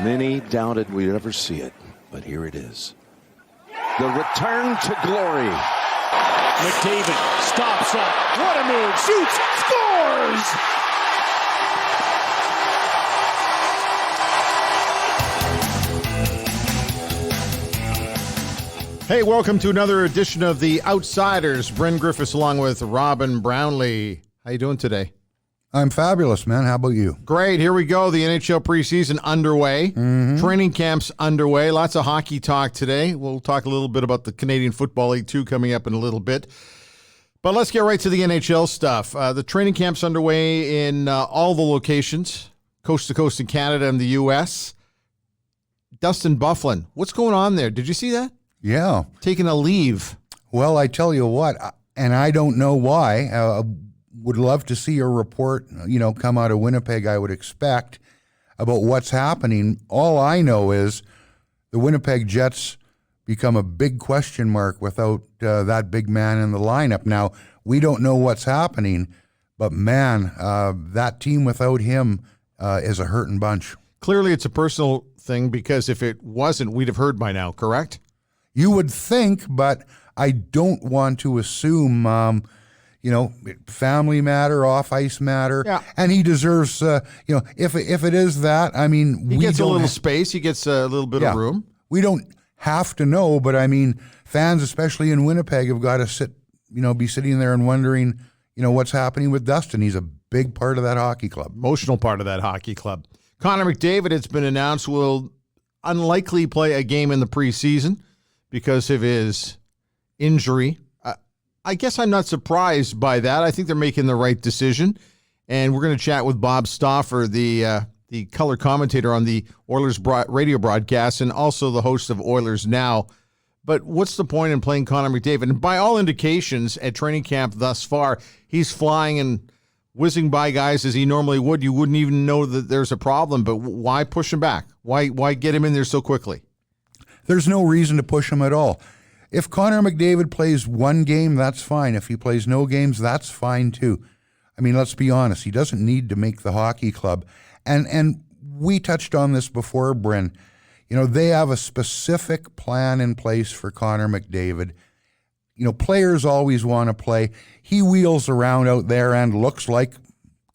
Many doubted we'd ever see it, but here it is. The return to glory. McDavid stops up. What a move. Shoots. Scores! Hey, welcome to another edition of The Outsiders. Bryn Griffiths along with Robin Brownlee. How you doing today? I'm fabulous, man. How about you? Great. Here we go. The NHL preseason underway. Mm-hmm. Training camps underway. Lots of hockey talk today. We'll talk a little bit about the Canadian Football League, too, coming up in a little bit. But let's get right to the NHL stuff. The training camp's underway in all the locations, coast to coast in Canada and the U.S. Dustin Byfuglien, what's going on there? Did you see that? Yeah. Taking a leave. Well, I tell you what, and I don't know why, would love to see a report, come out of Winnipeg, I would expect, about what's happening. All I know is the Winnipeg Jets become a big question mark without that big man in the lineup. Now, we don't know what's happening, but man, that team without him is a hurting bunch. Clearly it's a personal thing, because if it wasn't, we'd have heard by now, correct? You would think, but I don't want to assume, family matter, off-ice matter. Yeah. And he deserves, if it is that, I mean, he gets a little space. He gets a little bit of room. We don't have to know, but I mean, fans, especially in Winnipeg, have got to be sitting there and wondering, what's happening with Dustin. He's a big part of that hockey club. Emotional part of that hockey club. Connor McDavid, it's been announced, will unlikely play a game in the preseason because of his injury. I guess I'm not surprised by that. I think they're making the right decision. And we're going to chat with Bob Stauffer, the color commentator on the Oilers radio broadcast and also the host of OilersNow. But what's the point in playing Connor McDavid? And by all indications at training camp thus far, he's flying and whizzing by guys as he normally would. You wouldn't even know that there's a problem. But why push him back? Why get him in there so quickly? There's no reason to push him at all. If Connor McDavid plays one game, that's fine. If he plays no games, that's fine too. I mean, let's be honest. He doesn't need to make the hockey club. And we touched on this before, Bryn. They have a specific plan in place for Connor McDavid. Players always want to play. He wheels around out there and looks like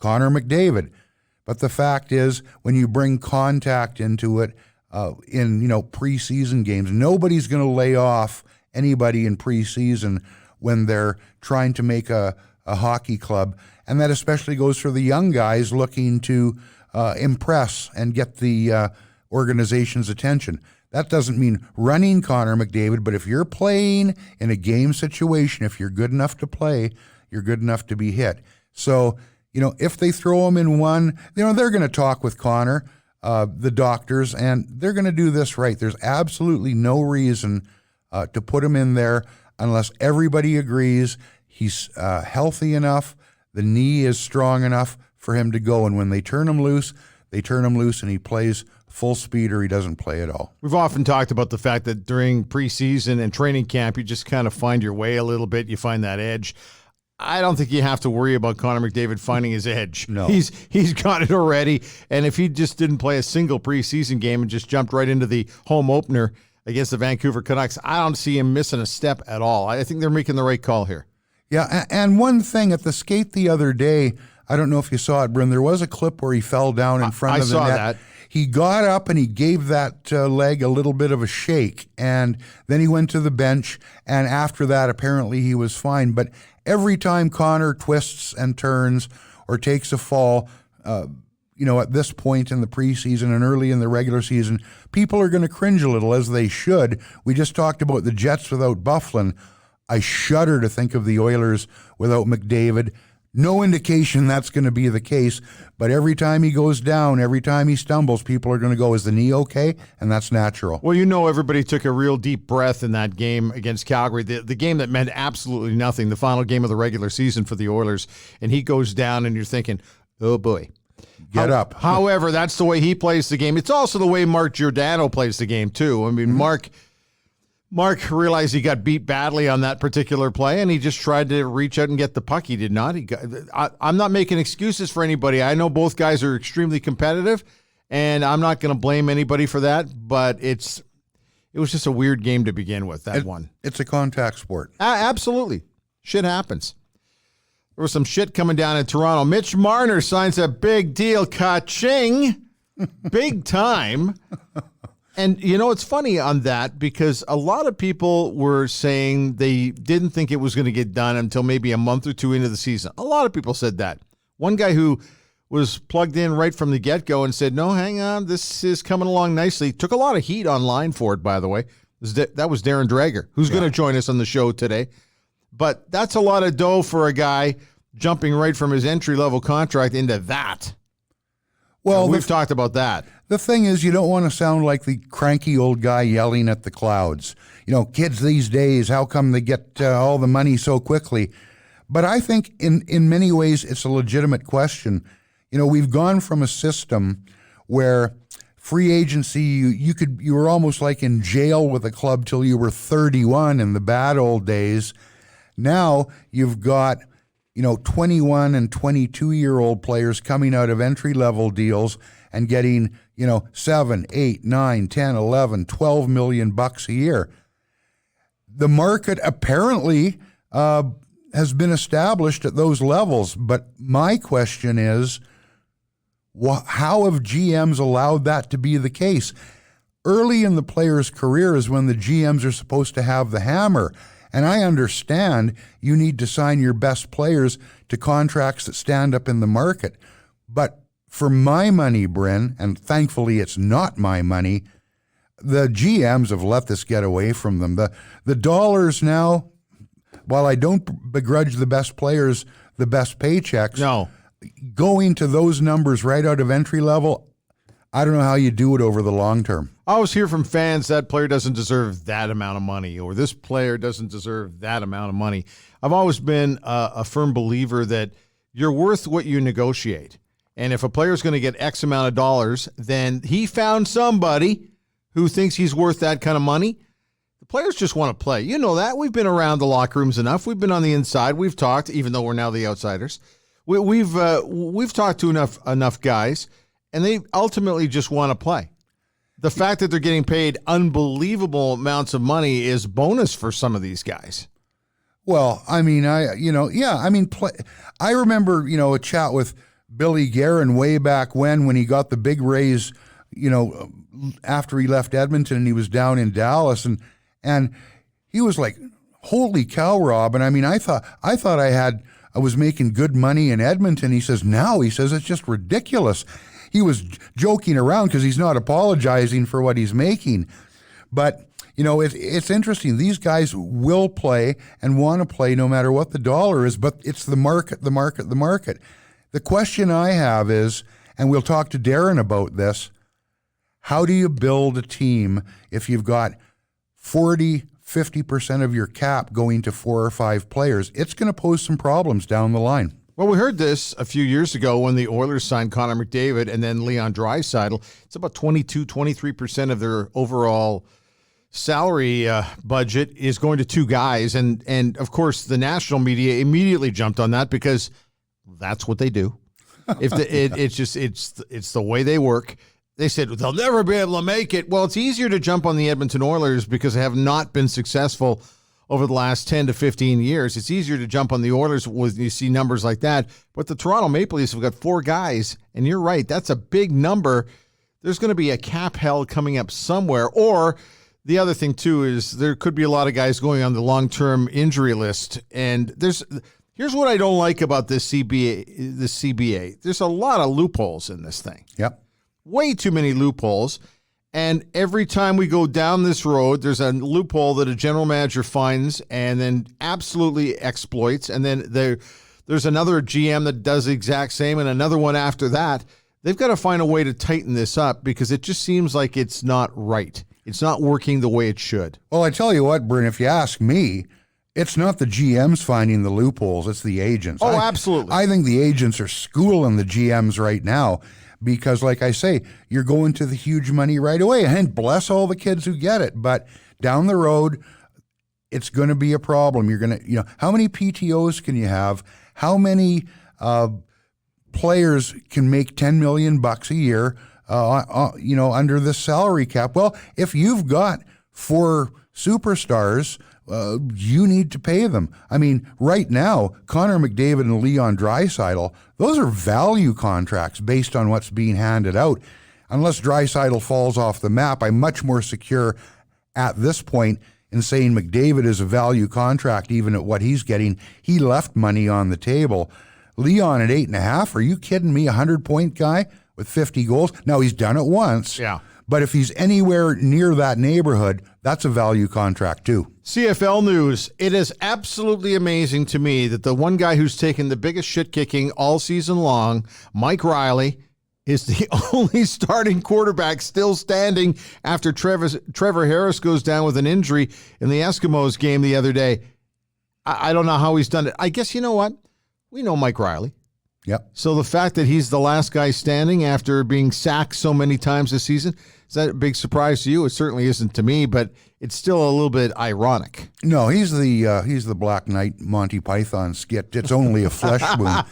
Connor McDavid. But the fact is, when you bring contact into it, in preseason games, nobody's going to lay off anybody in preseason when they're trying to make a hockey club, and that especially goes for the young guys looking to impress and get the organization's attention. That doesn't mean running Connor McDavid, but if you're playing in a game situation, if you're good enough to play, you're good enough to be hit. So, if they throw him in one, they're going to talk with Connor, the doctors, and they're going to do this right. There's absolutely no reason to put him in there unless everybody agrees he's healthy enough, the knee is strong enough for him to go. And when they turn him loose, and he plays full speed or he doesn't play at all. We've often talked about the fact that during preseason and training camp, you just kind of find your way a little bit. You find that edge. I don't think you have to worry about Connor McDavid finding his edge. No. He's got it already. And if he just didn't play a single preseason game and just jumped right into the home opener against the Vancouver Canucks, I don't see him missing a step at all. I think they're making the right call here. Yeah, and one thing, at the skate the other day, I don't know if you saw it, Bryn, there was a clip where he fell down in front of the net. I saw that. He got up and he gave that leg a little bit of a shake, and then he went to the bench, and after that, apparently he was fine. But every time Connor twists and turns or takes a fall, at this point in the preseason and early in the regular season, people are going to cringe a little, as they should. We just talked about the Jets without Byfuglien. I shudder to think of the Oilers without McDavid. No indication that's going to be the case, but every time he goes down, every time he stumbles, people are going to go, is the knee okay? And that's natural. Well, everybody took a real deep breath in that game against Calgary, the game that meant absolutely nothing, the final game of the regular season for the Oilers, and he goes down and you're thinking, oh boy. Get up. However, that's the way he plays the game. It's also the way Mark Giordano plays the game too. I mean, Mark realized he got beat badly on that particular play, and he just tried to reach out and get the puck. He did not. I'm not making excuses for anybody. I know both guys are extremely competitive, And I'm not going to blame anybody for that, but it was just a weird game to begin with, one. It's a contact sport. Absolutely. Shit happens. There was some shit coming down in Toronto. Mitch Marner signs a big deal. Ka-ching. Big time. And, it's funny on that because a lot of people were saying they didn't think it was going to get done until maybe a month or two into the season. A lot of people said that. One guy who was plugged in right from the get-go and said, no, hang on, this is coming along nicely. Took a lot of heat online for it, by the way. That was Darren Dreger, who's going to join us on the show today. But that's a lot of dough for a guy jumping right from his entry-level contract into that. Well, we've talked about that. The thing is, you don't want to sound like the cranky old guy yelling at the clouds. Kids these days, how come they get all the money so quickly? But I think in many ways it's a legitimate question. We've gone from a system where free agency, you were almost like in jail with a club till you were 31 in the bad old days. Now you've got 21 and 22-year-old players coming out of entry-level deals and getting, 7, 8, 9, 10, 11, 12 million bucks a year. The market apparently has been established at those levels, but my question is, how have GMs allowed that to be the case? Early in the player's career is when the GMs are supposed to have the hammer. And I understand you need to sign your best players to contracts that stand up in the market. But for my money, Bryn, and thankfully it's not my money, the GMs have let this get away from them. The dollars now, while I don't begrudge the best players the best paychecks, no, going to those numbers right out of entry level, I don't know how you do it over the long term. I always hear from fans that player doesn't deserve that amount of money or this player doesn't deserve that amount of money. I've always been a firm believer that you're worth what you negotiate. And if a player's going to get X amount of dollars, then he found somebody who thinks he's worth that kind of money. The players just want to play. You know that. We've been around the locker rooms enough. We've been on the inside. We've talked, even though we're now the outsiders. We've talked to enough guys, and they ultimately just want to play. The fact that they're getting paid unbelievable amounts of money is bonus for some of these guys. Well, I mean, I remember, a chat with Billy Guerin way back when he got the big raise, after he left Edmonton and he was down in Dallas, and he was like, holy cow, Rob. And I mean, I thought I was making good money in Edmonton. He says, it's just ridiculous. He was joking around because he's not apologizing for what he's making. But, it's interesting. These guys will play and want to play no matter what the dollar is, but it's the market. The question I have is, and we'll talk to Darren about this, how do you build a team if you've got 40-50% of your cap going to 4 or 5 players? It's going to pose some problems down the line. Well, we heard this a few years ago when the Oilers signed Connor McDavid and then Leon Draisaitl. It's about 23% of their overall salary budget is going to 2 guys. And of course, the national media immediately jumped on that because that's what they do. It's the way they work. They said they'll never be able to make it. Well, it's easier to jump on the Edmonton Oilers because they have not been successful over the last 10 to 15 years. It's easier to jump on the Oilers when you see numbers like that. But the Toronto Maple Leafs have got 4 guys, and you're right, that's a big number. There's going to be a cap hell coming up somewhere. Or the other thing, too, is there could be a lot of guys going on the long-term injury list. And here's what I don't like about this CBA. There's a lot of loopholes in this thing. Yep. Way too many loopholes. And every time we go down this road, there's a loophole that a general manager finds and then absolutely exploits. And then there's another GM that does the exact same and another one after that. They've got to find a way to tighten this up because it just seems like it's not right. It's not working the way it should. Well, I tell you what, Bryn, if you ask me, it's not the GMs finding the loopholes, it's the agents. Oh, absolutely. I think the agents are schooling the GMs right now. Because, like I say, you're going to the huge money right away. And bless all the kids who get it. But down the road, it's going to be a problem. You're going to, how many PTOs can you have? How many players can make $10 million a year under this salary cap. Well, if you've got 4 superstars, you need to pay them. I mean, right now, Connor McDavid and Leon Draisaitl, those are value contracts based on what's being handed out. Unless Draisaitl falls off the map, I'm much more secure at this point in saying McDavid is a value contract, even at what he's getting. He left money on the table. Leon at 8.5, are you kidding me? 100-point guy with 50 goals? Now, he's done it once. Yeah. But if he's anywhere near that neighborhood, that's a value contract too. CFL news. It is absolutely amazing to me that the one guy who's taken the biggest shit kicking all season long, Mike Riley, is the only starting quarterback still standing after Trevor Harris goes down with an injury in the Eskimos game the other day. I don't know how he's done it. I guess, you know what? We know Mike Riley. Yep. So the fact that he's the last guy standing after being sacked so many times this season, is that a big surprise to you? It certainly isn't to me, but it's still a little bit ironic. No, he's the Black Knight Monty Python skit. It's only a flesh wound.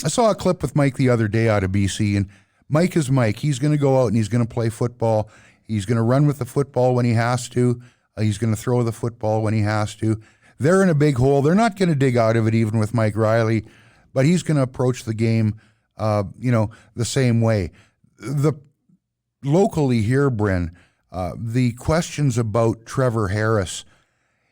I saw a clip with Mike the other day out of BC, and Mike is Mike. He's going to go out and he's going to play football. He's going to run with the football when he has to. He's going to throw the football when he has to. They're in a big hole. They're not going to dig out of it even with Mike Riley, but he's going to approach the game, the same way. Locally here, Bryn, the questions about Trevor Harris,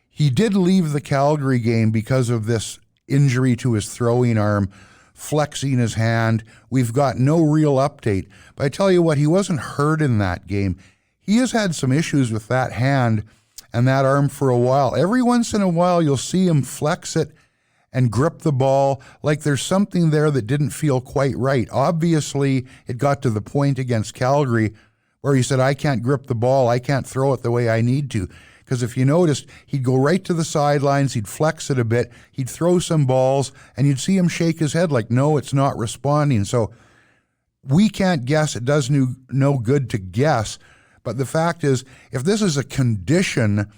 he did leave the Calgary game because of this injury to his throwing arm, flexing his hand. We've got no real update. But I tell you what, he wasn't hurt in that game. He has had some issues with that hand and that arm for a while. Every once in a while, you'll see him flex it and grip the ball like there's something there that didn't feel quite right. Obviously, it got to the point against Calgary where he said, I can't grip the ball, I can't throw it the way I need to. Because if you noticed, he'd go right to the sidelines, he'd flex it a bit, he'd throw some balls, and you'd see him shake his head like, no, it's not responding. So we can't guess. It does no good to guess. But the fact is, if this is a condition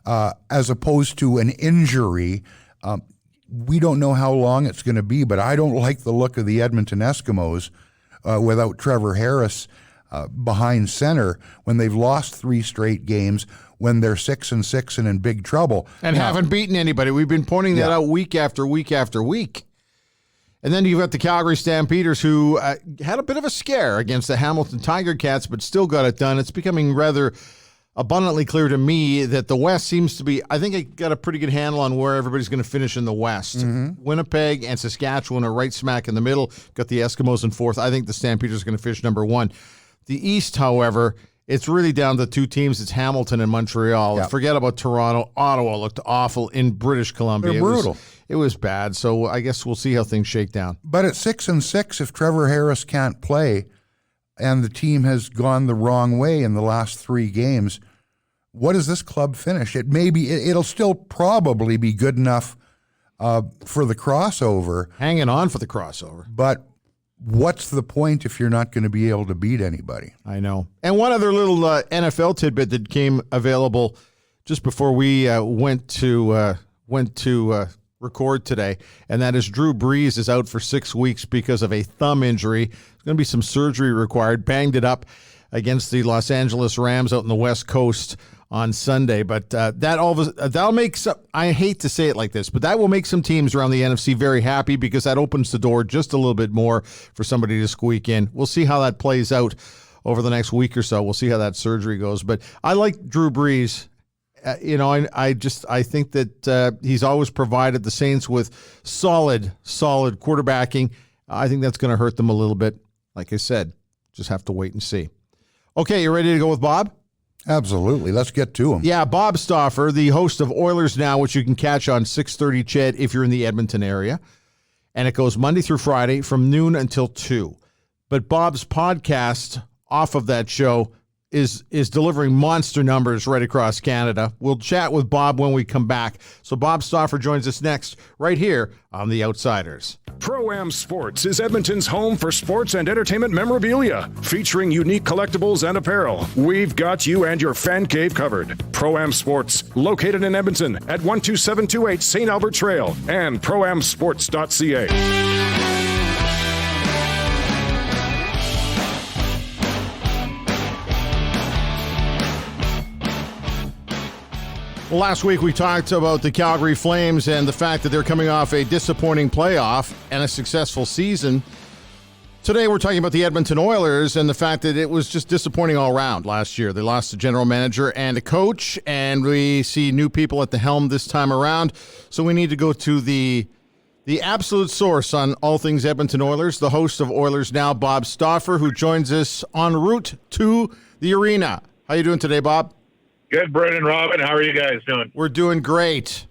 as opposed to an injury, we don't know how long it's going to be. But I don't like the look of the Edmonton Eskimos without Trevor Harris behind center when they've lost 3 straight games, when they're 6-6 and in big trouble. And now, haven't beaten anybody. We've been pointing that out week after week after week. And then you've got the Calgary Stampeders, who had a bit of a scare against the Hamilton Tiger Cats, but still got it done. It's becoming rather abundantly clear to me that the West seems to be, I think I got a pretty good handle on where everybody's going to finish in the West. Mm-hmm. Winnipeg and Saskatchewan are right smack in the middle. Got the Eskimos in 4th. I think the Stampeders are going to finish number 1. The East, however, it's really down to 2 teams. It's Hamilton and Montreal. Yep. Forget about Toronto. Ottawa looked awful in British Columbia. They're brutal. It was bad, so I guess we'll see how things shake down. But at 6-6, if Trevor Harris can't play and the team has gone the wrong way in the last 3 games, what does this club finish? It'll still probably be good enough for the crossover. Hanging on for the crossover. But what's the point if you're not going to be able to beat anybody? I know. And one other little NFL tidbit that came available just before we went to record today, and that is Drew Brees is out for 6 weeks because of a thumb injury. There's going to be some surgery required. Banged it up against the Los Angeles Rams out in the West Coast on Sunday, but that'll make some, I hate to say it like this, but that will make some teams around the NFC very happy because that opens the door just a little bit more for somebody to squeak in. We'll see how that plays out over the next week or so. We'll see how that surgery goes, but I like Drew Brees. I think that he's always provided the Saints with solid quarterbacking. I think that's going to hurt them a little bit. Like I said, just have to wait and see. Okay, you ready to go with Bob? Absolutely. Let's get to him. Yeah, Bob Stauffer, the host of Oilers Now, which you can catch on 6:30 CHED if you're in the Edmonton area. And it goes Monday through Friday from noon until 2. But Bob's podcast off of that show is delivering monster numbers right across Canada. We'll chat with Bob when we come back. So Bob Stauffer joins us next right here on The Outsiders. Pro-Am Sports is Edmonton's home for sports and entertainment memorabilia, featuring unique collectibles and apparel. We've got you and your fan cave covered. Pro-Am Sports, located in Edmonton at 12728 St. Albert Trail and proamsports.ca. Well, last week we talked about the Calgary Flames and the fact that they're coming off a disappointing playoff and a successful season. Today we're talking about the Edmonton Oilers and the fact that it was just disappointing all around last year. They lost a general manager and a coach, and we see new people at the helm this time around. So we need to go to the absolute source on all things Edmonton Oilers, the host of Oilers Now, Bob Stauffer, who joins us en route to the arena. How you doing today, Bob? Good, Brendan, Robin. How are you guys doing? We're doing great.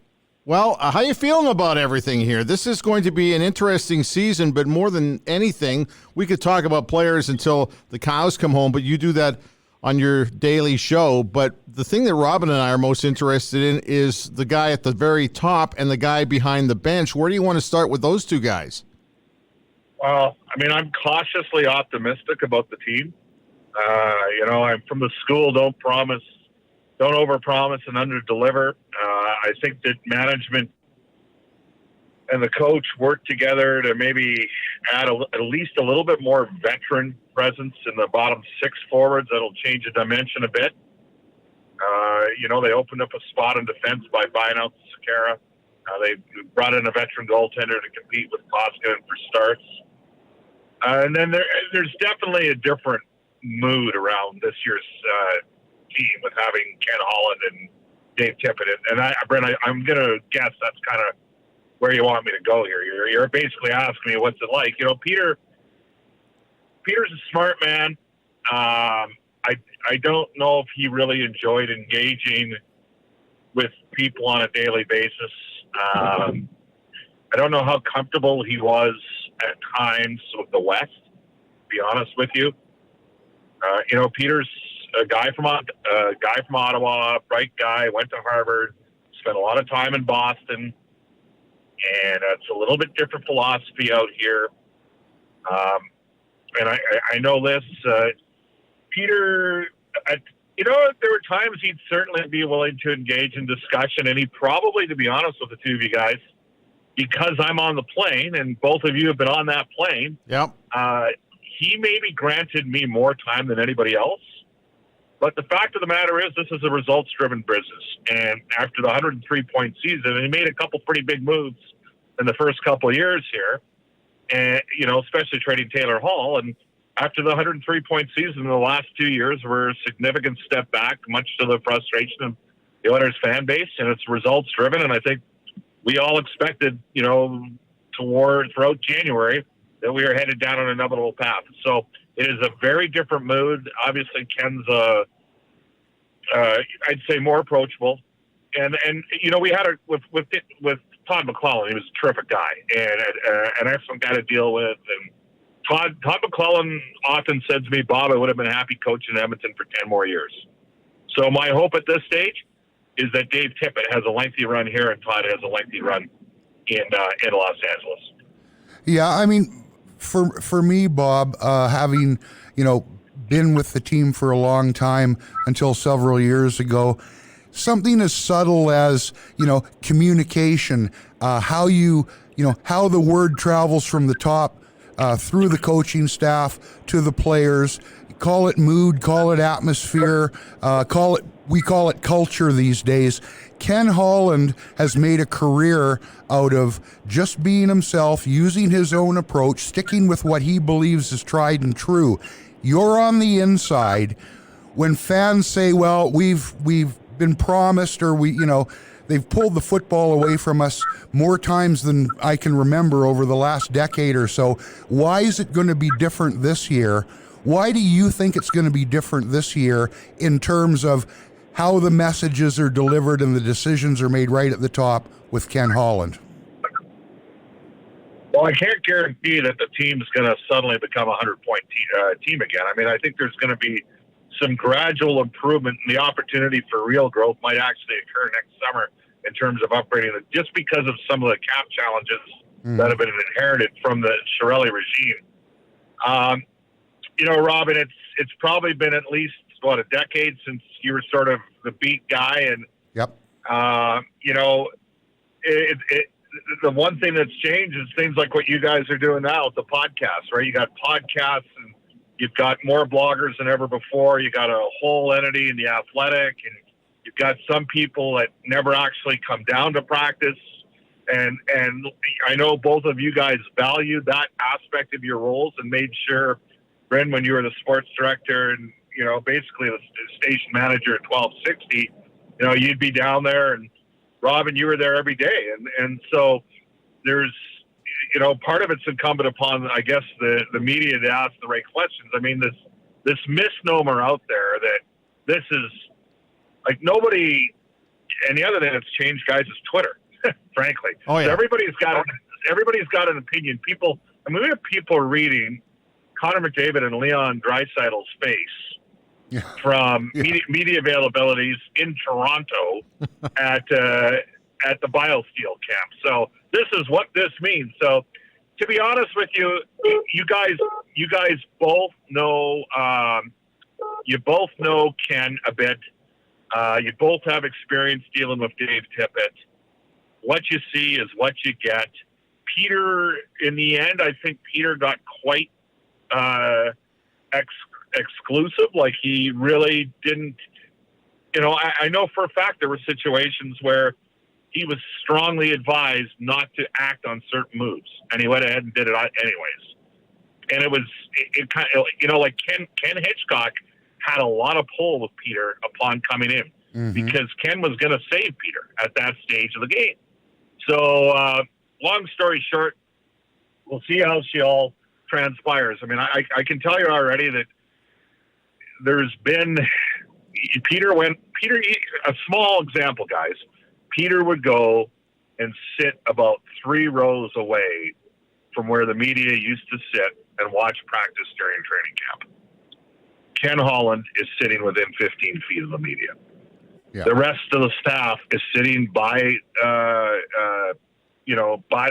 Well, how you feeling about everything here? This is going to be an interesting season, but more than anything, we could talk about players until the cows come home, but you do that on your daily show. But the thing that Robin and I are most interested in is the guy at the very top and the guy behind the bench. Where do you want to start with those two guys? Well, I mean, I'm cautiously optimistic about the team. I'm from the school, don't overpromise and underdeliver. I think that management and the coach work together to maybe add at least a little bit more veteran presence in the bottom six forwards. That'll change the dimension a bit. They opened up a spot in defense by buying out Sakara. They brought in a veteran goaltender to compete with Koskinen for starts. And then there's definitely a different mood around this year's team with having Ken Holland and Dave Tippett. And Brent, I'm going to guess that's kind of where you want me to go here. You're basically asking me what's it like. Peter's a smart man. I don't know if he really enjoyed engaging with people on a daily basis. I don't know how comfortable he was at times with the West, to be honest with you. Peter's a guy from Ottawa, bright guy, went to Harvard, spent a lot of time in Boston, and it's a little bit different philosophy out here. And I know this. Peter, there were times he'd certainly be willing to engage in discussion, and he probably, to be honest with the two of you guys, because I'm on the plane, and both of you have been on that plane, Yep. He maybe granted me more time than anybody else. But the fact of the matter is, this is a results-driven business. And after the 103-point season, and he made a couple pretty big moves in the first couple of years here, and especially trading Taylor Hall. And after the 103-point season, the last 2 years were a significant step back, much to the frustration of the Oilers fan base. And it's results-driven. And I think we all expected, throughout January, that we were headed down on an inevitable path. So it is a very different mood. Obviously, Ken's, I'd say, more approachable. And we had with Todd McClellan. He was a terrific guy and an excellent guy to deal with. And Todd McClellan often said to me, Bob, I would have been happy coaching Edmonton for 10 more years. So my hope at this stage is that Dave Tippett has a lengthy run here and Todd has a lengthy run in Los Angeles. Yeah, I mean, for me, Bob, having, been with the team for a long time until several years ago, something as subtle as, communication, how how the word travels from the top through the coaching staff to the players, call it mood, call it atmosphere, we call it culture these days. Ken Holland has made a career out of just being himself, using his own approach, sticking with what he believes is tried and true. You're on the inside. When fans say, well, we've been promised, or they've pulled the football away from us more times than I can remember over the last decade or so. Why is it going to be different this year? Why do you think it's going to be different this year in terms of how the messages are delivered and the decisions are made right at the top with Ken Holland? Well, I can't guarantee that the team's going to suddenly become a 100-point team again. I mean, I think there's going to be some gradual improvement, and the opportunity for real growth might actually occur next summer in terms of upgrading it, just because of some of the cap challenges that have been inherited from the Chiarelli regime. Robin, it's probably been at least, a decade since you were sort of the beat guy. And, Yep. The one thing that's changed is things like what you guys are doing now with the podcast, right? You got podcasts and you've got more bloggers than ever before. You got a whole entity in The Athletic, and You've got some people that never actually come down to practice. And I know both of you guys valued that aspect of your roles and made sure, Bryn, when you were the sports director and, basically the station manager at 1260, you'd be down there, and Robin, you were there every day. And so there's, part of it's incumbent upon, I guess, the media to ask the right questions. I mean, this misnomer out there that this is like nobody, and the other thing that's changed, guys, is Twitter, frankly. Oh, yeah. So everybody's got an opinion. People, we have people reading Connor McDavid and Leon Draisaitl's face from media availabilities in Toronto at the BioSteel camp. So this is what this means. So to be honest with you, you guys both know, Ken a bit. You both have experience dealing with Dave Tippett. What you see is what you get. Peter, in the end, I think Peter got quite exclusive. Like, he really didn't, I know for a fact there were situations where he was strongly advised not to act on certain moves, and he went ahead and did it anyways. And it kind of, like Ken Hitchcock had a lot of pull with Peter upon coming in, because Ken was going to save Peter at that stage of the game. So, long story short, we'll see how she all transpires. I mean, I can tell you already that there's been a small example, guys. Peter would go and sit about 3 rows away from where the media used to sit and watch practice during training camp. Ken Holland is sitting within 15 feet of the media. Yeah. The rest of the staff is sitting by the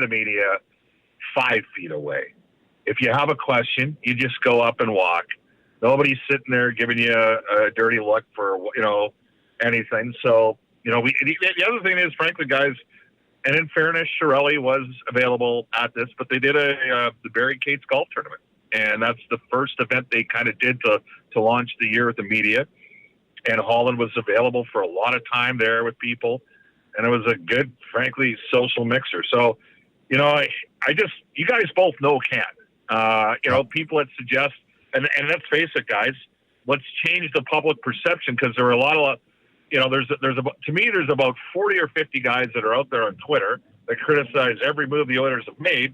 media 5 feet away. If you have a question, you just go up and walk. Nobody's sitting there giving you a dirty look for, anything. So, the other thing is, frankly, guys, and in fairness, Chiarelli was available at this, but they did the Barry Cates golf tournament. And that's the first event they kind of did to launch the year with the media. And Holland was available for a lot of time there with people. And it was a good, frankly, social mixer. So, you guys both know Ken. People that suggest, and let's face it, guys, let's change the public perception, because there are a lot of, there's about 40 or 50 guys that are out there on Twitter that criticize every move the Oilers have made.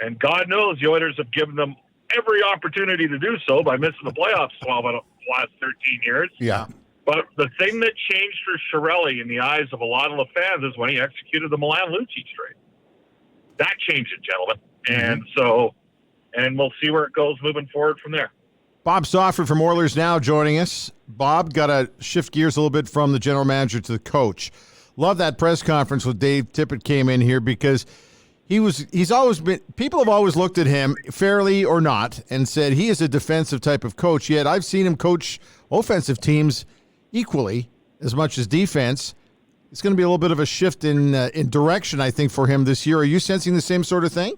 And God knows the Oilers have given them every opportunity to do so by missing the playoffs 12 out of the last 13 years. Yeah. But the thing that changed for Chiarelli in the eyes of a lot of the fans is when he executed the Milan Lucic trade. That changed it, gentlemen. And we'll see where it goes moving forward from there. Bob Stauffer from OilersNow joining us. Bob, got to shift gears a little bit from the general manager to the coach. Love that press conference with Dave Tippett came in here, because he's always been, people have always looked at him, fairly or not, and said he is a defensive type of coach. Yet I've seen him coach offensive teams equally as much as defense. It's going to be a little bit of a shift in direction, I think, for him this year. Are you sensing the same sort of thing?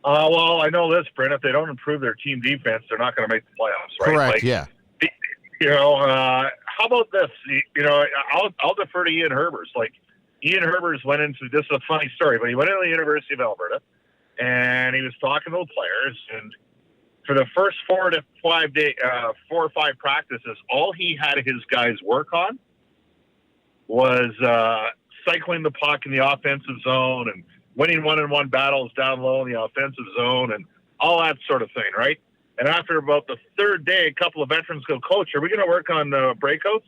Well, I know this, Brent. If they don't improve their team defense, they're not going to make the playoffs, right? Correct, like, yeah. How about this? I'll defer to Ian Herbers. Like, Ian Herbers went into, this is a funny story, but he went into the University of Alberta, and he was talking to the players, and for the first 4 or 5 practices, all he had his guys work on was cycling the puck in the offensive zone and winning 1-on-1 battles down low in the offensive zone and all that sort of thing, right? And after about the 3rd day, a couple of veterans go, "Coach, are we going to work on breakouts?"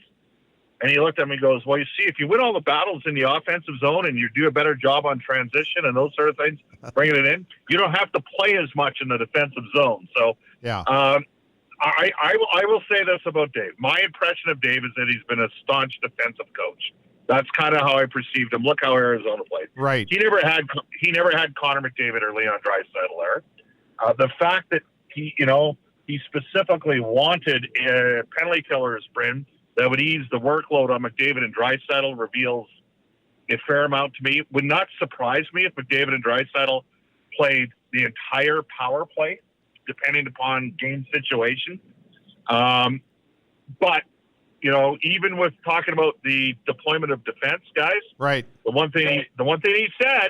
And he looked at me and goes, "Well, you see, if you win all the battles in the offensive zone and you do a better job on transition and those sort of things, bringing it in, you don't have to play as much in the defensive zone." So yeah. I will say this about Dave. My impression of Dave is that he's been a staunch defensive coach. That's kind of how I perceived him. Look how Arizona played. Right. He never had Connor McDavid or Leon Draisaitl there. The fact that he specifically wanted penalty killers, Bryn, that would ease the workload on McDavid and Draisaitl reveals a fair amount to me. Would not surprise me if McDavid and Draisaitl played the entire power play, depending upon game situation. But even with talking about the deployment of defense guys, Right. the one thing he said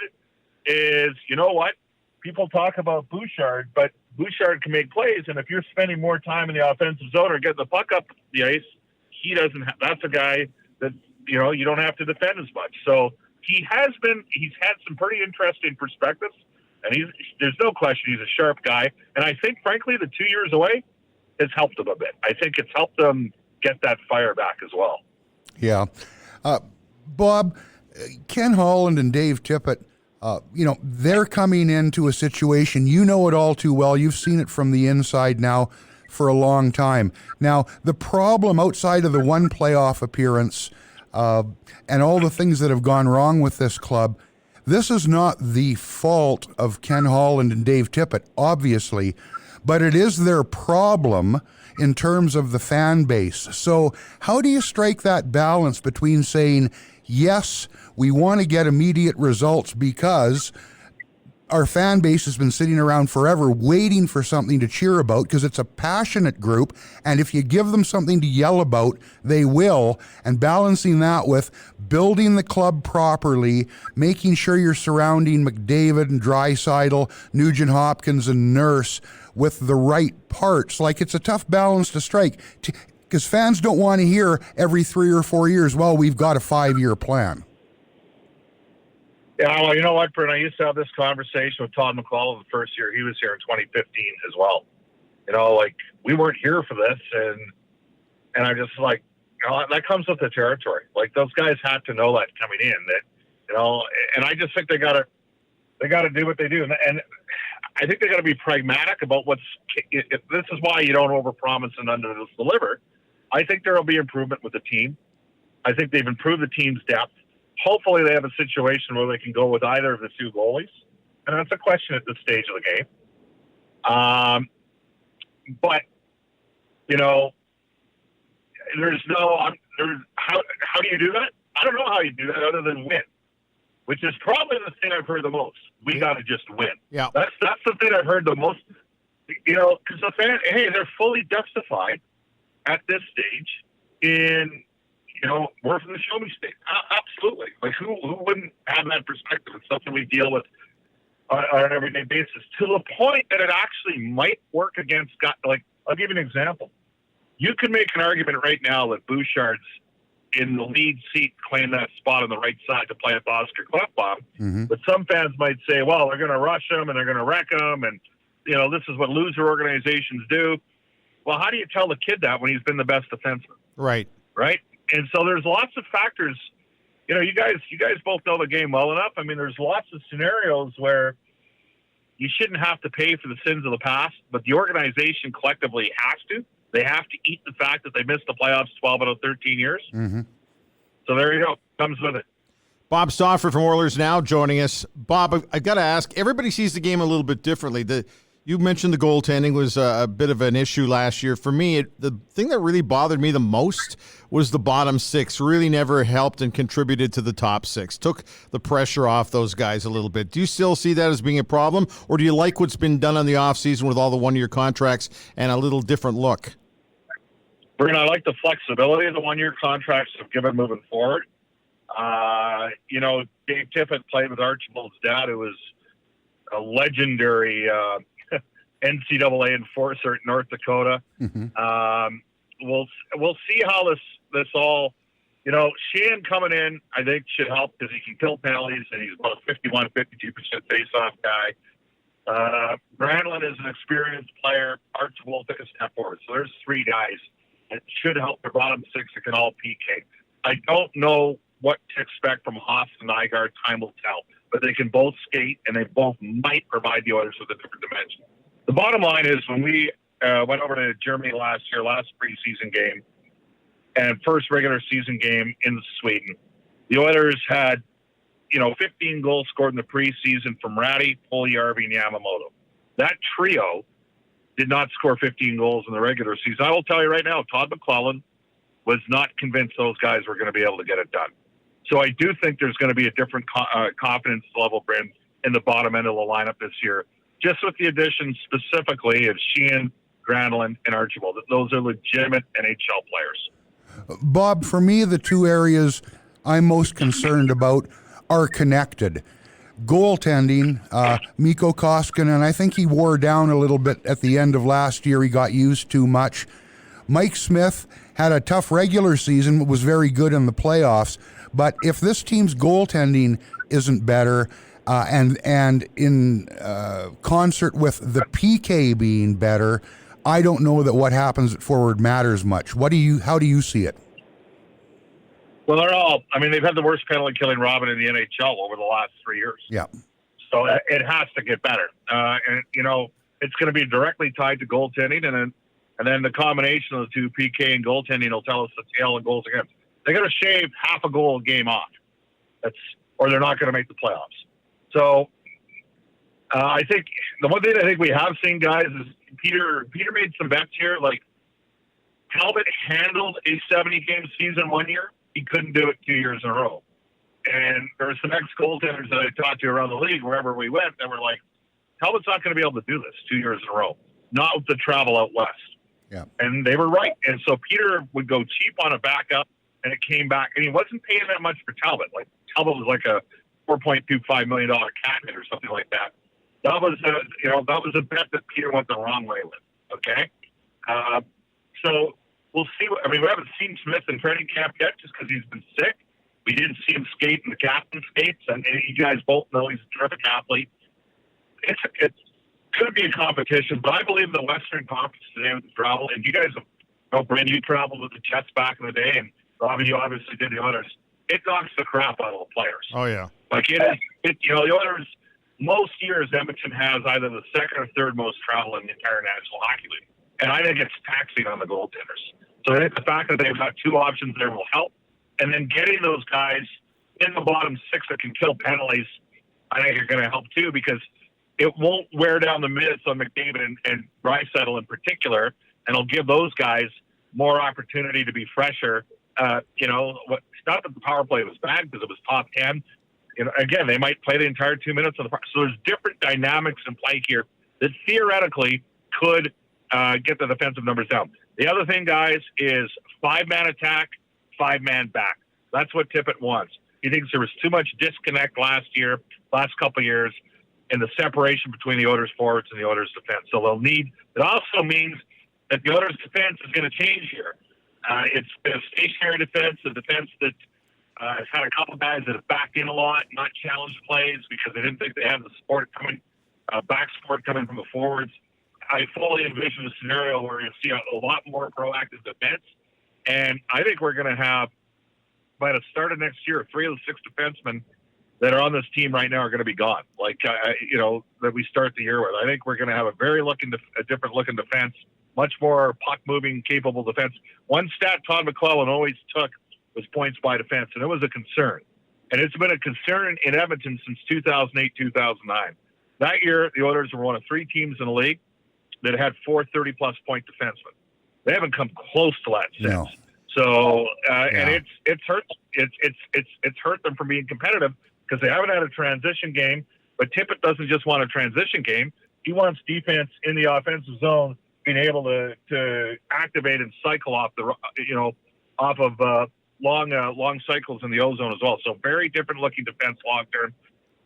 is, you know what? People talk about Bouchard, but Bouchard can make plays, and if you're spending more time in the offensive zone or getting the puck up the ice, he doesn't. That's a guy that you don't have to defend as much. So he's had some pretty interesting perspectives, and there's no question he's a sharp guy. And I think, frankly, the 2 years away has helped him a bit. I think it's helped him get that fire back as well. Yeah. Bob, Ken Holland and Dave Tippett, they're coming into a situation, you know it all too well. You've seen it from the inside now for a long time. Now, the problem outside of the one playoff appearance and all the things that have gone wrong with this club, this is not the fault of Ken Holland and Dave Tippett, obviously, but it is their problem in terms of the fan base. So how do you strike that balance between saying, yes, we want to get immediate results because our fan base has been sitting around forever waiting for something to cheer about because it's a passionate group, and if you give them something to yell about, they will, and balancing that with building the club properly, making sure you're surrounding McDavid and Draisaitl, Nugent Hopkins and Nurse with the right parts. Like, it's a tough balance to strike because fans don't want to hear every 3 or 4 years, well, we've got a 5-year plan. Yeah, well, you know what, Brent? I used to have this conversation with Todd McCall the first year he was here in 2015 as well. We weren't here for this, and I'm just like, that comes with the territory. Like, those guys had to know that coming in, that and I just think they got to do what they do, and I think they got to be pragmatic about this is why you don't overpromise and underdeliver. I think there will be improvement with the team. I think they've improved the team's depth. Hopefully they have a situation where they can go with either of the two goalies. And that's a question at this stage of the game. But, how do you do that? I don't know how you do that other than win, which is probably the thing I've heard the most. We got to just win. Yeah. That's the thing I've heard the most, because the fan, they're fully justified at this stage in, we're from the show me state. Absolutely. Like, who wouldn't have that perspective? It's something we deal with on an everyday basis, to the point that it actually might work against guys. Like, I'll give you an example. You could make an argument right now that Bouchard's in the lead seat, claim that spot on the right side to play with Oscar Klefbom. Mm-hmm. But some fans might say, well, they're going to rush him and they're going to wreck him, and this is what loser organizations do. Well, how do you tell the kid that when he's been the best defenseman? Right. And so there's lots of factors. You guys both know the game well enough. I mean, there's lots of scenarios where you shouldn't have to pay for the sins of the past, but the organization collectively has to. They have to eat the fact that they missed the playoffs 12 out of 13 years. Mm-hmm. So there you go. Comes with it. Bob Stauffer from OilersNow joining us. Bob, I've got to ask, everybody sees the game a little bit differently. You mentioned the goaltending was a bit of an issue last year. For me, the thing that really bothered me the most was the bottom six. Really never helped and contributed to the top six. Took the pressure off those guys a little bit. Do you still see that as being a problem, or do you like what's been done on the offseason with all the one-year contracts and a little different look? Brent, I like the flexibility of the one-year contracts have given moving forward. Dave Tippett played with Archibald's dad, who was a legendary NCAA enforcer at North Dakota. Mm-hmm. We'll see how this all, Sheehan coming in, I think should help because he can kill penalties and he's about a 51-52% face-off guy. Granlund is an experienced player. Archibald took a step forward. So there's three guys that should help their bottom six that can all PK. I don't know what to expect from Haas and Nygaard. Time will tell. But they can both skate, and they both might provide the Oilers with a different dimension. The bottom line is when we went over to Germany last preseason game, and first regular season game in Sweden, the Oilers had, 15 goals scored in the preseason from Ratty, Puljujärvi, and Yamamoto. That trio did not score 15 goals in the regular season. I will tell you right now, Todd McClellan was not convinced those guys were going to be able to get it done. So I do think there's going to be a different confidence level, Brent, in the bottom end of the lineup this year, just with the addition specifically of Sheehan, Granlund, and Archibald. Those are legitimate NHL players. Bob, for me, the two areas I'm most concerned about are connected. Goaltending, Mikko Koskinen, I think he wore down a little bit at the end of last year. He got used too much. Mike Smith had a tough regular season, but was very good in the playoffs. But if this team's goaltending isn't better, and in concert with the PK being better, I don't know that what happens at forward matters much. How do you see it? Well, they've had the worst penalty killing Robin in the NHL over the last 3 years. Yeah. So it has to get better. And it's going to be directly tied to goaltending, and then the combination of the two, PK and goaltending, will tell us the tale of goals against. They got to shave half a goal a game off. Or they're not going to make the playoffs. So I think the one thing I think we have seen, guys, is Peter made some bets here. Like, Talbot handled a 70-game season 1 year. He couldn't do it 2 years in a row. And there were some ex-goaltenders that I talked to around the league, wherever we went, that were like, Talbot's not going to be able to do this 2 years in a row. Not with the travel out west. Yeah. And they were right. And so Peter would go cheap on a backup, and it came back. And he wasn't paying that much for Talbot. Like, Talbot was like a $4.25 million cat hit or something like that. That was a bet that Peter went the wrong way with. Okay. So we'll see. We haven't seen Smith in training camp yet just because he's been sick. We didn't see him skate in the captain skates, and you guys both know he's a terrific athlete. It's going to be a competition, but I believe the Western Conference today with the travel, and you guys know, Brent, you traveled with the Jets back in the day, and Robin, you obviously did the Oilers. It knocks the crap out of the players. Oh, yeah. Like the Oilers, most years Edmonton has either the second or third most travel in the entire National Hockey League. And I think it's taxing on the goaltenders. So I think the fact that they've got two options there will help. And then getting those guys in the bottom six that can kill penalties, I think are going to help too, because it won't wear down the minutes on McDavid and Draisaitl in particular, and it'll give those guys more opportunity to be fresher. It's not that the power play was bad because it was top 10. Again, they might play the entire 2 minutes of the power. So there's different dynamics in play here that theoretically could get the defensive numbers down. The other thing, guys, is 5-man attack, 5-man back. That's what Tippett wants. He thinks there was too much disconnect last couple of years, in the separation between the Oilers forwards and the Oilers defense. So they'll need. It also means that the Oilers defense is going to change here. It's been a stationary defense, a defense that has had a couple guys that have backed in a lot, not challenged plays because they didn't think they had the support coming, back support coming from the forwards. I fully envision a scenario where you'll see a lot more proactive defense. And I think we're going to have, by the start of next year, 3 of the 6 defensemen that are on this team right now are going to be gone. That we start the year with. I think we're going to have a different looking defense, much more puck-moving, capable defense. One stat Todd McClellan always took was points by defense, and it was a concern. And it's been a concern in Edmonton since 2008, 2009. That year, the Oilers were one of 3 teams in the league that had 4 30-plus point defensemen. They haven't come close to that since. No. So, and it's hurt them from being competitive because they haven't had a transition game. But Tippett doesn't just want a transition game; he wants defense in the offensive zone, being able to activate and cycle off of long cycles in the ozone as well. So, very different looking defense long term.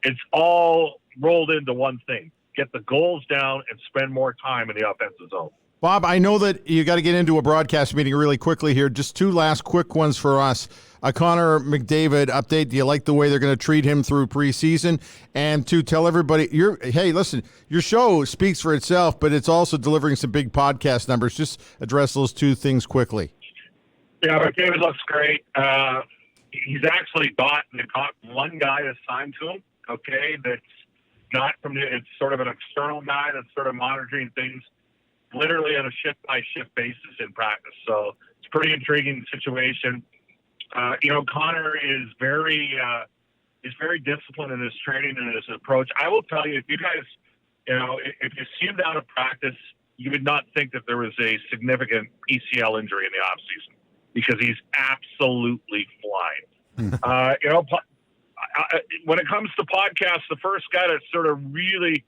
It's all rolled into one thing: get the goals down and spend more time in the offensive zone. Bob, I know that you got to get into a broadcast meeting really quickly here. Just 2 last quick ones for us. Connor McDavid update. Do you like the way they're going to treat him through preseason? And to tell everybody, hey, listen, your show speaks for itself, but it's also delivering some big podcast numbers. Just address those 2 things quickly. Yeah, McDavid looks great. He's actually they've got one guy assigned to him, okay, that's not it's sort of an external guy that's sort of monitoring things literally on a shift-by-shift basis in practice. So it's a pretty intriguing situation. Connor is very disciplined in his training and his approach. I will tell you, if you guys, if you see him down at practice, you would not think that there was a significant PCL injury in the offseason because he's absolutely flying. When it comes to podcasts, the first guy that sort of really,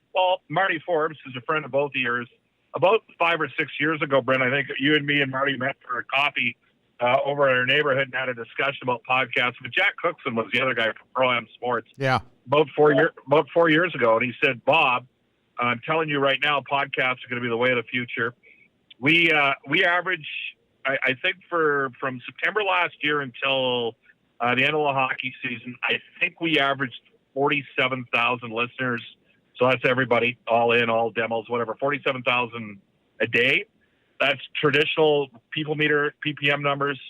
Marty Forbes is a friend of both of yours. About 5 or 6 years ago, Brent, I think you and me and Marty met for a coffee over in our neighborhood and had a discussion about podcasts. But Jack Cookson was the other guy from Pro-Am Sports. Yeah. About 4 years ago. And he said, Bob, I'm telling you right now, podcasts are going to be the way of the future. We average, I think from September last year until the end of the hockey season, I think we averaged 47,000 listeners. So that's everybody, all in, all demos, whatever, 47,000 a day. That's traditional people meter PPM numbers.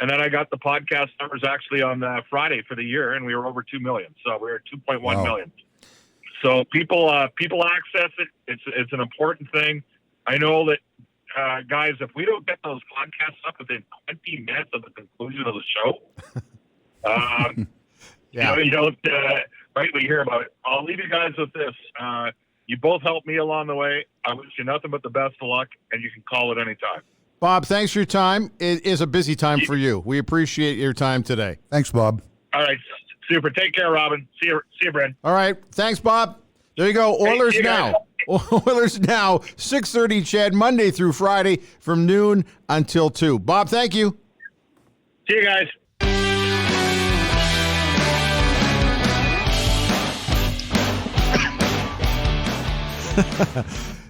And then I got the podcast numbers actually on Friday for the year, and we were over 2 million. So we were at 2.1 million. So people access it. It's an important thing. I know that, guys, if we don't get those podcasts up within 20 minutes of the conclusion of the show, you don't rightly hear about it. I'll leave you guys with this. You both helped me along the way. I wish you nothing but the best of luck, and you can call it anytime. Bob, thanks for your time. It is a busy time for you. We appreciate your time today. Thanks, Bob. All right. Super. Take care, Robin. See you, Brent. All right. Thanks, Bob. There you go. Oilers Now. Oilers Now, 6:30 CHED, Monday through Friday from noon until 2. Bob, thank you. See you guys.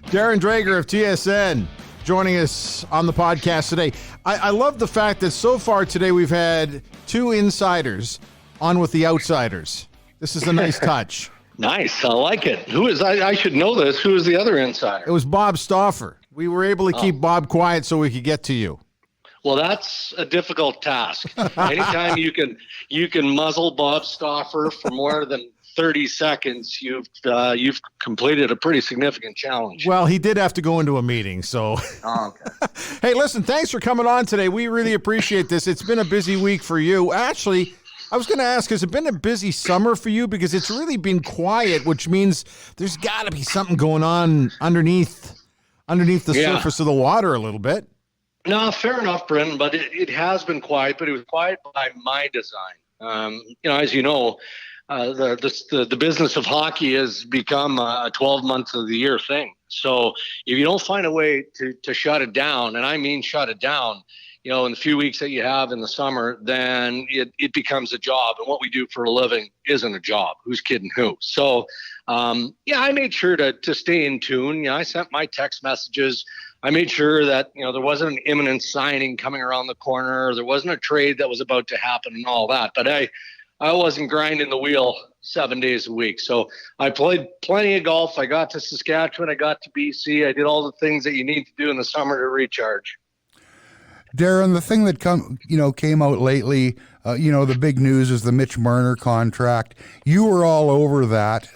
Darren Dreger of TSN joining us on the podcast today. I love the fact that so far today we've had two insiders on with the outsiders. This is a nice touch. Nice. I like it. Who is, I should know this. Who is the other insider? It was Bob Stauffer. We were able to keep Bob quiet so we could get to you. Well, that's a difficult task. Anytime you can muzzle Bob Stauffer for more than 30 seconds, you've completed a pretty significant challenge. Well, he did have to go into a meeting, so. Oh, okay. Hey, listen, thanks for coming on today. We really appreciate this. It's been a busy week for you. Actually, I was going to ask, has it been a busy summer for you? Because it's really been quiet, which means there's got to be something going on underneath the surface of the water a little bit. No, fair enough, Brendan, but it has been quiet, but it was quiet by my design. As you know, the business of hockey has become a 12 months of the year thing. So if you don't find a way to shut it down, and I mean shut it down, in the few weeks that you have in the summer, then it becomes a job. And what we do for a living isn't a job. Who's kidding who? So, I made sure to stay in tune. I sent my text messages. I made sure that, there wasn't an imminent signing coming around the corner. There wasn't a trade that was about to happen and all that. But I wasn't grinding the wheel 7 days a week. So I played plenty of golf. I got to Saskatchewan. I got to BC. I did all the things that you need to do in the summer to recharge. Darren, the thing that came out lately, the big news is the Mitch Marner contract. You were all over that.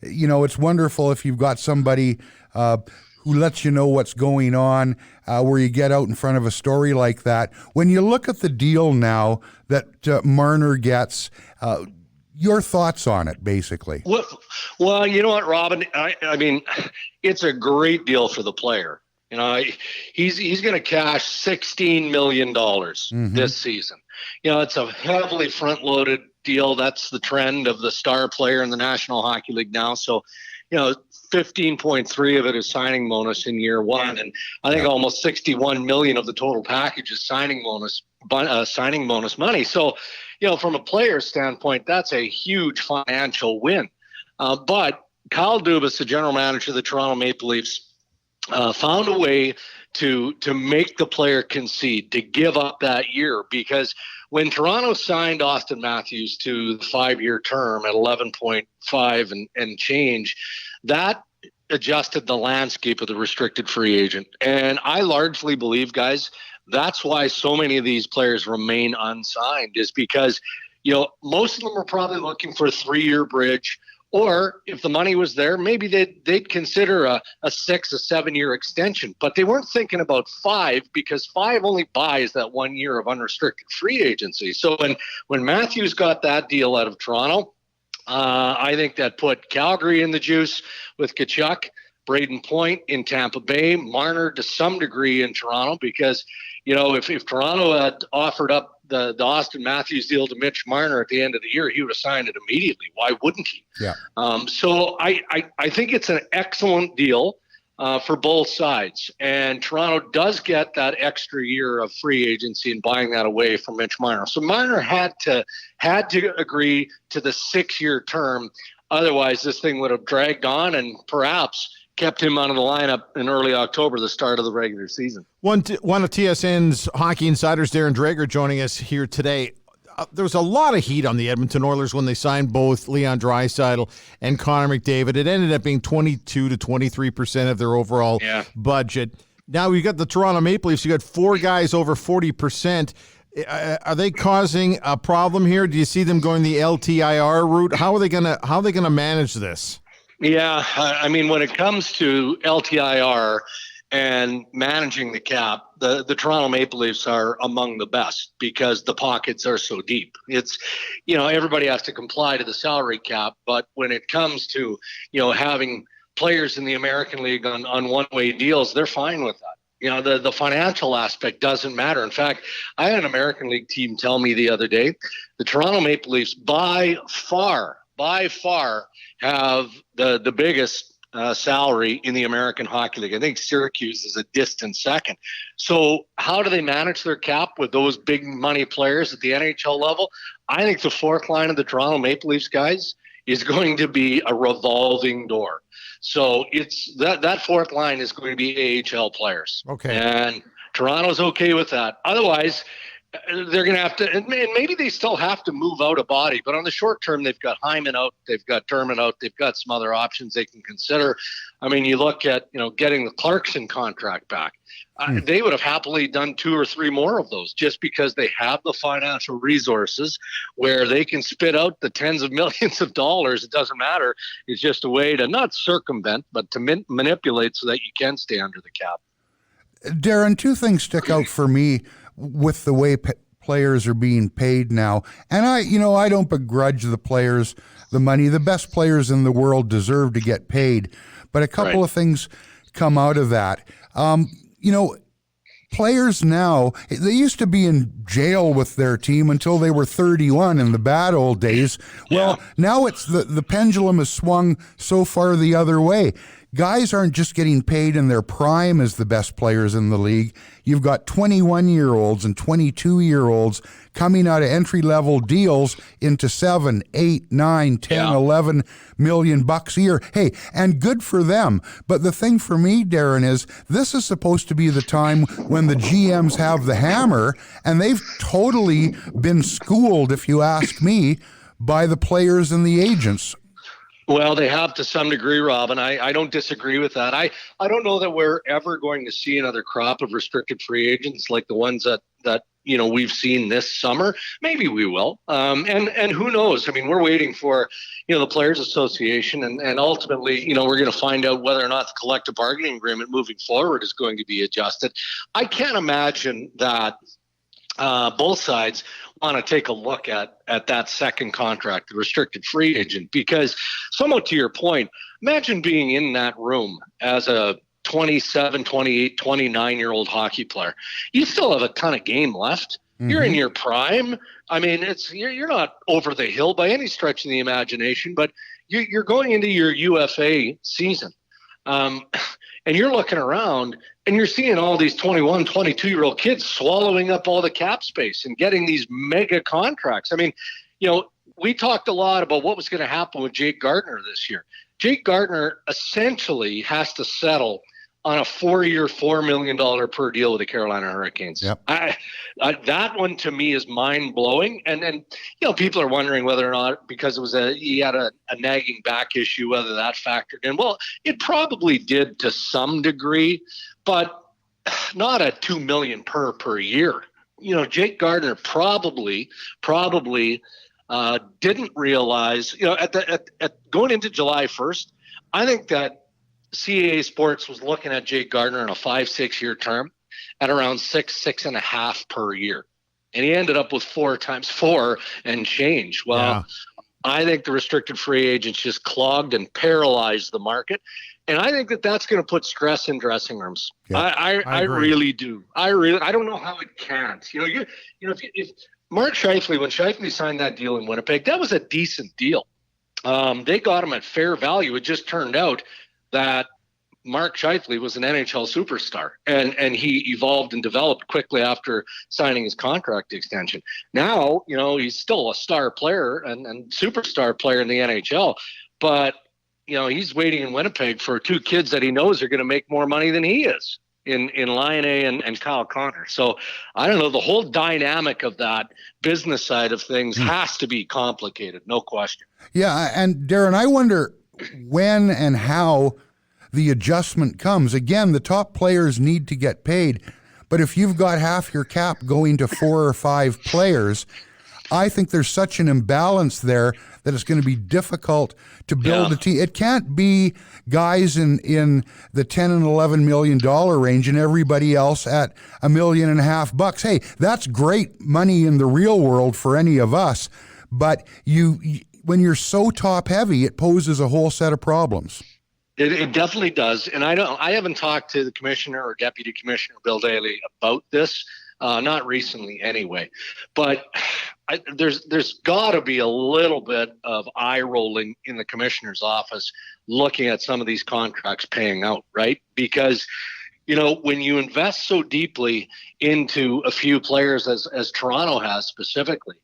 It's wonderful if you've got somebody who lets you know what's going on, where you get out in front of a story like that. When you look at the deal now that Marner gets, your thoughts on it, basically? Well, you know what, Robin? I mean, it's a great deal for the player. He's going to cash $16 million this season. It's a heavily front-loaded deal. That's the trend of the star player in the National Hockey League now. So, 15.3 of it is signing bonus in year one, and I think almost 61 million of the total package is signing bonus money. So, from a player standpoint, that's a huge financial win. But Kyle Dubas, the general manager of the Toronto Maple Leafs, found a way to make the player concede, to give up that year, because when Toronto signed Austin Matthews to the 5-year term at 11.5 and change, that adjusted the landscape of the restricted free agent. And I largely believe, guys, that's why so many of these players remain unsigned, is because, most of them are probably looking for a 3-year bridge. Or if the money was there, maybe they'd consider a 6, a 7-year extension. But they weren't thinking about 5, because 5 only buys that 1 year of unrestricted free agency. So when Matthews got that deal out of Toronto, I think that put Calgary in the juice with Tkachuk, Braden Point in Tampa Bay, Marner to some degree in Toronto, because, if Toronto had offered up the Austin Matthews deal to Mitch Marner at the end of the year, he would have signed it immediately. Why wouldn't he? Yeah. So I think it's an excellent deal. for both sides. And Toronto does get that extra year of free agency and buying that away from Mitch Marner. So Marner had to agree to the 6-year term. Otherwise, this thing would have dragged on and perhaps kept him out of the lineup in early October, the start of the regular season. One of TSN's Hockey Insiders, Darren Dreger, joining us here today. There was a lot of heat on the Edmonton Oilers when they signed both Leon Draisaitl and Connor McDavid. It ended up being 22 to 23% of their overall budget. Now we've got the Toronto Maple Leafs. You got 4 guys over 40%. Are they causing a problem here? Do you see them going the LTIR route? How are they gonna manage this? Yeah, I mean, when it comes to LTIR and managing the cap, the Toronto Maple Leafs are among the best because the pockets are so deep. It's, everybody has to comply to the salary cap, but when it comes to, having players in the American League on one-way deals, they're fine with that. The financial aspect doesn't matter. In fact, I had an American League team tell me the other day, the Toronto Maple Leafs by far have the biggest salary in the American Hockey League. I think Syracuse is a distant second. So how do they manage their cap with those big money players at the NHL level? I think the fourth line of the Toronto Maple Leafs guys is going to be a revolving door. So it's that fourth line is going to be AHL players. Okay. And Toronto's okay with that. Otherwise, they're going to have to, and maybe they still have to move out a body, but on the short term, they've got Hyman out, they've got Terman out, they've got some other options they can consider. I mean, you look at, getting the Clarkson contract back. They would have happily done 2 or 3 more of those just because they have the financial resources where they can spit out the tens of millions of dollars. It doesn't matter. It's just a way to not circumvent, but to manipulate so that you can stay under the cap. Darren, 2 things stick out for me with the way players are being paid now. And I don't begrudge the players the money. The best players in the world deserve to get paid. But a couple of things come out of that. Players now, they used to be in jail with their team until they were 31 in the bad old days. Well, now it's the pendulum has swung so far the other way. Guys aren't just getting paid in their prime as the best players in the league. You've got 21-year-olds and 22-year-olds coming out of entry-level deals into 7, 8, 9, 10, 11 million bucks a year. Hey, and good for them. But the thing for me, Darren, is this is supposed to be the time when the GMs have the hammer, and they've totally been schooled, if you ask me, by the players and the agents. Well, they have to some degree, Rob, and I don't disagree with that. I don't know that we're ever going to see another crop of restricted free agents like the ones that we've seen this summer. Maybe we will. And who knows? I mean, we're waiting for, the Players Association and ultimately, we're going to find out whether or not the collective bargaining agreement moving forward is going to be adjusted. I can't imagine that both sides want to take a look at that second contract, the restricted free agent, because somewhat to your point, imagine being in that room as a 27, 28, 29-year-old hockey player. You still have a ton of game left. Mm-hmm. You're in your prime. I mean, you're not over the hill by any stretch of the imagination, but you're going into your UFA season. And you're looking around and you're seeing all these 21, 22-year-old kids swallowing up all the cap space and getting these mega contracts. I mean, we talked a lot about what was going to happen with Jake Gardiner this year. Jake Gardiner essentially has to settle on a 4-year, $4 million per deal with the Carolina Hurricanes. Yep. That one to me is mind blowing. And people are wondering whether or not, because he had a nagging back issue, whether that factored in. Well, it probably did to some degree, but not at $2 million per year. Jake Gardiner probably didn't realize, at going into July 1st, I think that CAA Sports was looking at Jake Gardiner in a 5-6 year term at around 6.5 per year. And he ended up with 4 times 4 and change. Well, I think the restricted free agents just clogged and paralyzed the market. And I think that's going to put stress in dressing rooms. Yeah, I really do. I don't know how it can't. If Mark Scheifele, when Scheifele signed that deal in Winnipeg, that was a decent deal. They got him at fair value. It just turned out that Mark Scheifele was an NHL superstar, and he evolved and developed quickly after signing his contract extension. Now, he's still a star player and superstar player in the NHL, but, he's waiting in Winnipeg for two kids that he knows are going to make more money than he is in Lion A and Kyle Connor. So I don't know, the whole dynamic of that business side of things has to be complicated, no question. Yeah, and Darren, I wonder when and how the adjustment comes. Again, the top players need to get paid, but if you've got half your cap going to 4 or 5 players, I think there's such an imbalance there that it's going to be difficult to build a team. It can't be guys in the $10 and $11 million range and everybody else at $1.5 million. Hey, that's great money in the real world for any of us, but when you're so top heavy, it poses a whole set of problems. It definitely does, and I haven't talked to the commissioner or deputy commissioner Bill Daly about this, not recently anyway. But there's got to be a little bit of eye rolling in the commissioner's office, looking at some of these contracts paying out, right? Because when you invest so deeply into a few players as Toronto has specifically,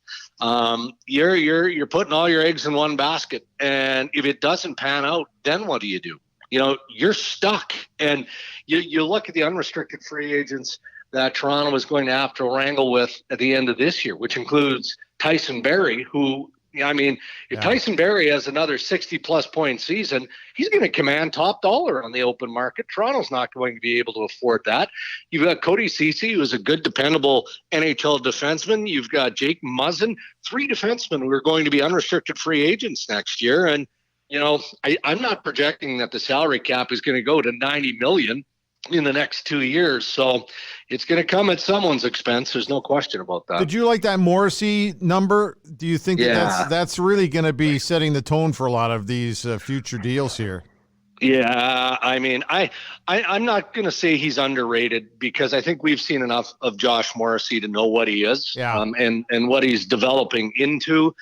you're putting all your eggs in one basket, and if it doesn't pan out, then what do you do? You're stuck. And you look at the unrestricted free agents that Toronto is going to have to wrangle with at the end of this year, which includes Tyson Barrie, who, if Tyson Barrie has another 60-plus point season, he's going to command top dollar on the open market. Toronto's not going to be able to afford that. You've got Cody Ceci, who's a good, dependable NHL defenseman. You've got Jake Muzzin, 3 defensemen who are going to be unrestricted free agents next year. And I'm not projecting that the salary cap is going to go to $90 million in the next 2 years. So it's going to come at someone's expense. There's no question about that. Did you like that Morrissey number? Do you think that's really going to be setting the tone for a lot of these future deals here? Yeah, I'm not going to say he's underrated, because I think we've seen enough of Josh Morrissey to know what he is and what he's developing into.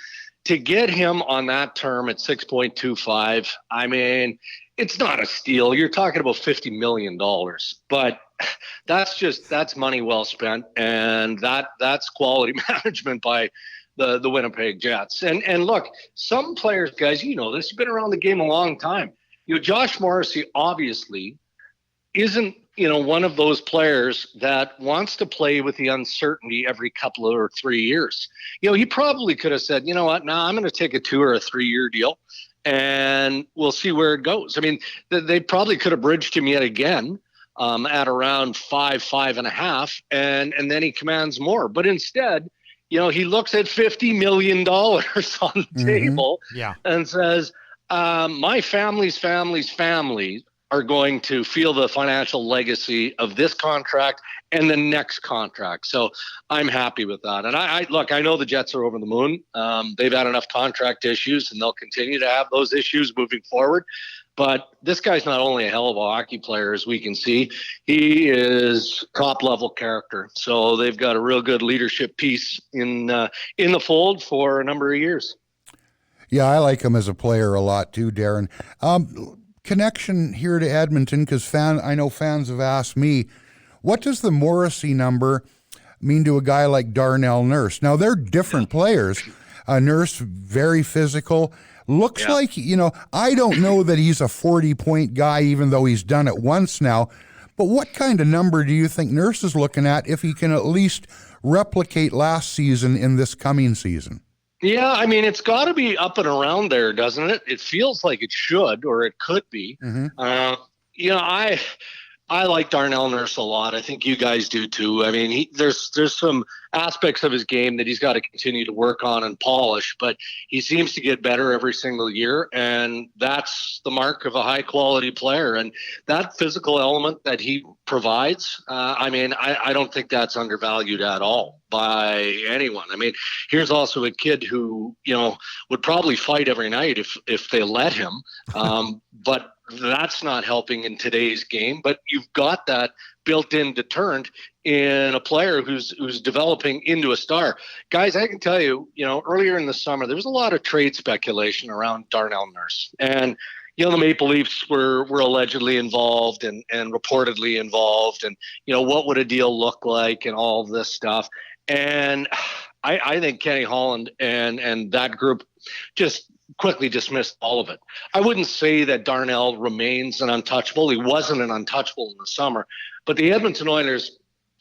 To get him on that term at 6.25, it's not a steal. You're talking about $50 million, but that's money well spent, and that's quality management by the Winnipeg Jets. And look, some players, guys, this, you've been around the game a long time. Josh Morrissey obviously isn't, one of those players that wants to play with the uncertainty every couple or 3 years. He probably could have said, you know what, now I'm going to take a 2 or a 3 year deal, and we'll see where it goes. They probably could have bridged him yet again at around 5.5, and then he commands more. But instead, he looks at $50 million on the table and says, my family's are going to feel the financial legacy of this contract and the next contract. So I'm happy with that. And I know the Jets are over the moon. They've had enough contract issues, and they'll continue to have those issues moving forward. But this guy's not only a hell of a hockey player, as we can see, he is top-level character. So they've got a real good leadership piece in the fold for a number of years. Yeah, I like him as a player a lot too, Darren. Connection here to Edmonton, because I know fans have asked me, what does the Morrissey number mean to a guy like Darnell Nurse? Now, they're different players. Nurse, very physical. Looks like, I don't know that he's a 40-point guy, even though he's done it once now. But what kind of number do you think Nurse is looking at if he can at least replicate last season in this coming season? Yeah, it's got to be up and around there, doesn't it? It feels like it should, or it could be. Mm-hmm. I like Darnell Nurse a lot. I think you guys do too. There's some aspects of his game that he's got to continue to work on and polish, but he seems to get better every single year, and that's the mark of a high-quality player. And that physical element that he provides, I don't think that's undervalued at all by anyone. Here's also a kid who, would probably fight every night if they let him, but that's not helping in today's game. But you've got that built-in deterrent in a player who's developing into a star. Guys, I can tell you, earlier in the summer, there was a lot of trade speculation around Darnell Nurse. And, the Maple Leafs were allegedly involved and reportedly involved, and what would a deal look like and all of this stuff. And I think Kenny Holland and that group just quickly dismissed all of it. I wouldn't say that Darnell remains an untouchable. He wasn't an untouchable in the summer, but the Edmonton Oilers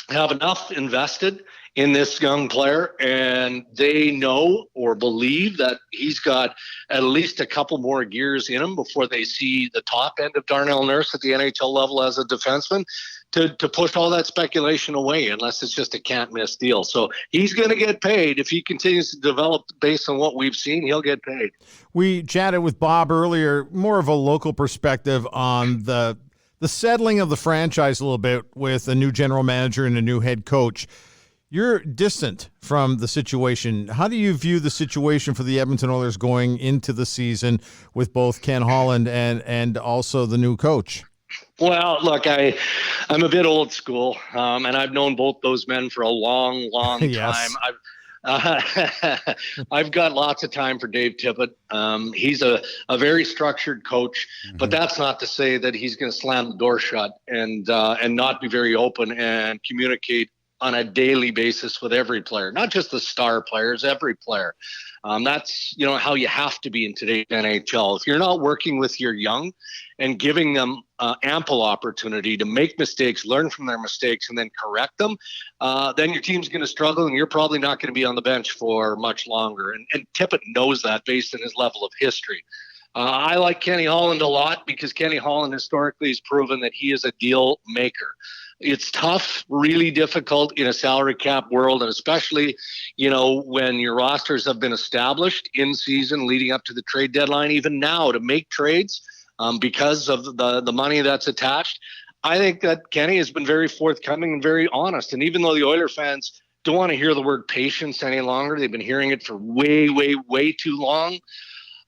have enough invested in this young player, and they know or believe that he's got at least a couple more years in him before they see the top end of Darnell Nurse at the NHL level as a defenseman, to push all that speculation away, unless it's just a can't-miss deal. So he's going to get paid. If he continues to develop based on what we've seen, he'll get paid. We chatted with Bob earlier, more of a local perspective on the settling of the franchise a little bit with a new general manager and a new head coach. You're distant from the situation. How do you view the situation for the Edmonton Oilers going into the season with both Ken Holland and also the new coach? Well, look, I'm a bit old school, and I've known both those men for a long, long Yes. time. I've got lots of time for Dave Tippett. He's a very structured coach, but that's not to say that he's going to slam the door shut and not be very open and communicate on a daily basis with every player, not just the star players, every player. That's, how you have to be in today's NHL. If you're not working with your young and giving them ample opportunity to make mistakes, learn from their mistakes, and then correct them, then your team's going to struggle, and you're probably not going to be on the bench for much longer. And Tippett knows that based on his level of history. I like Kenny Holland a lot because Kenny Holland historically has proven that he is a deal maker. It's tough, really difficult in a salary cap world, and especially, when your rosters have been established in season leading up to the trade deadline, even now to make trades because of the money that's attached. I think that Kenny has been very forthcoming and very honest. And even though the Oiler fans don't want to hear the word patience any longer, they've been hearing it for way, way, way too long.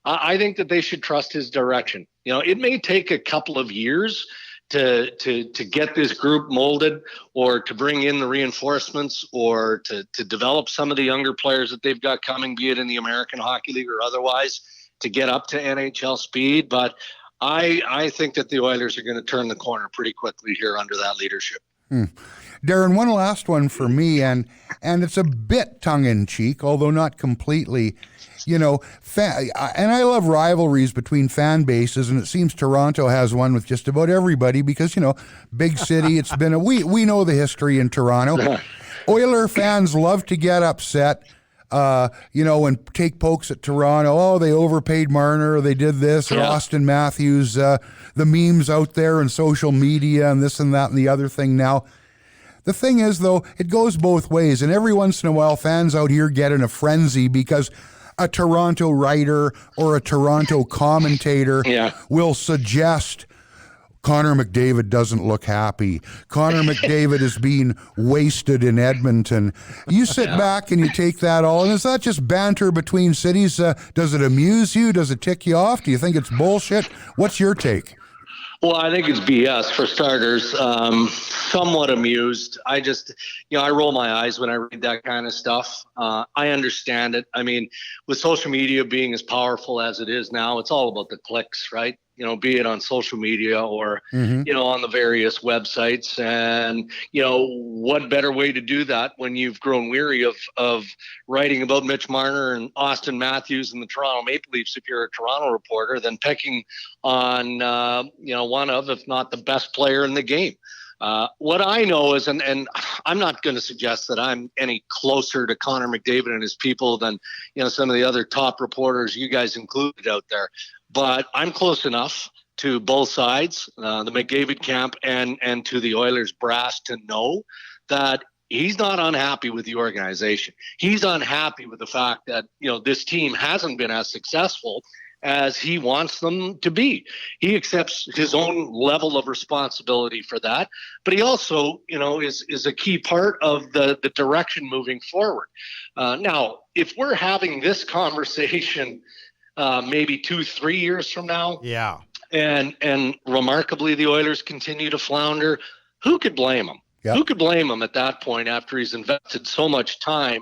I think that they should trust his direction. It may take a couple of years to get this group molded, or to bring in the reinforcements, or to develop some of the younger players that they've got coming, be it in the American Hockey League or otherwise, to get up to NHL speed. But I think that the Oilers are going to turn the corner pretty quickly here under that leadership. Darren, one last one for me, and it's a bit tongue-in-cheek, although not completely. And I love rivalries between fan bases, and it seems Toronto has one with just about everybody because, big city, it's been we know the history in Toronto. Oiler fans love to get upset, and take pokes at Toronto. Oh, they overpaid Marner, or they did this, or Austin Matthews, the memes out there and social media and this and that and the other thing now. The thing is, though, it goes both ways, and every once in a while fans out here get in a frenzy because a Toronto writer or a Toronto commentator will suggest Connor McDavid doesn't look happy. Connor McDavid is being wasted in Edmonton. You sit back and you take that all, and is that just banter between cities? Does it amuse you? Does it tick you off? Do you think it's bullshit? What's your take? Well, I think it's BS for starters. Somewhat amused. I just, I roll my eyes when I read that kind of stuff. I understand it. I mean, with social media being as powerful as it is now, it's all about the clicks, right? Be it on social media or, on the various websites. And, what better way to do that when you've grown weary of writing about Mitch Marner and Austin Matthews and the Toronto Maple Leafs if you're a Toronto reporter, than pecking on, one of, if not the best player in the game. What I know is, and I'm not going to suggest that I'm any closer to Connor McDavid and his people than, some of the other top reporters you guys included out there. But I'm close enough to both sides, the McDavid camp and to the Oilers brass, to know that he's not unhappy with the organization. He's unhappy with the fact that, this team hasn't been as successful as he wants them to be. He accepts his own level of responsibility for that, but he also, is a key part of the direction moving forward. Now, if we're having this conversation maybe 2-3 years from now, and remarkably the Oilers continue to flounder, who could blame him? Who could blame him at that point after he's invested so much time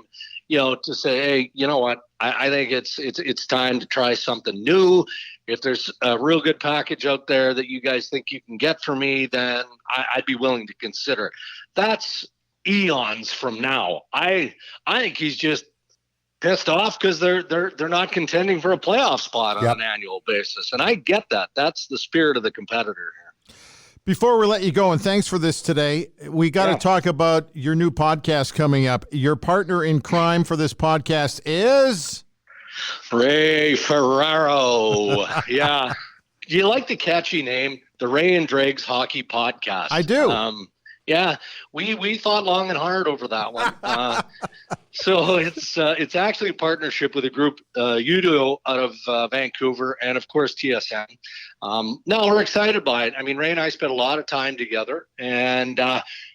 to say, hey, you know what? I think it's time to try something new. If there's a real good package out there that you guys think you can get for me, then I'd be willing to consider it. That's eons from now. I think he's just pissed off because they're not contending for a playoff spot on an annual basis, and I get that. That's the spirit of the competitor here. Before we let you go, and thanks for this today, we got to talk about your new podcast coming up. Your partner in crime for this podcast is Ray Ferraro. Yeah. Do you like the catchy name? The Ray and Dregs Hockey Podcast. I do. Yeah, we thought long and hard over that one. So it's actually a partnership with a group, Udo out of Vancouver, and of course TSN. No, we're excited by it. I mean, Ray and I spent a lot of time together, and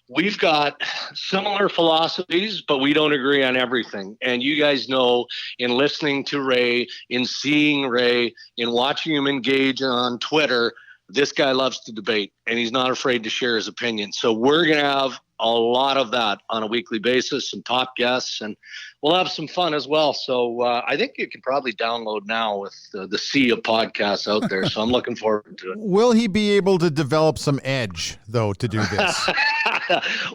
we've got similar philosophies, but we don't agree on everything. And you guys know, in listening to Ray, in seeing Ray, in watching him engage on Twitter, this guy loves to debate, and he's not afraid to share his opinion. So we're going to have a lot of that on a weekly basis, some top guests, and we'll have some fun as well. So I think you can probably download now with the sea of podcasts out there. So I'm looking forward to it. Will he be able to develop some edge, though, to do this?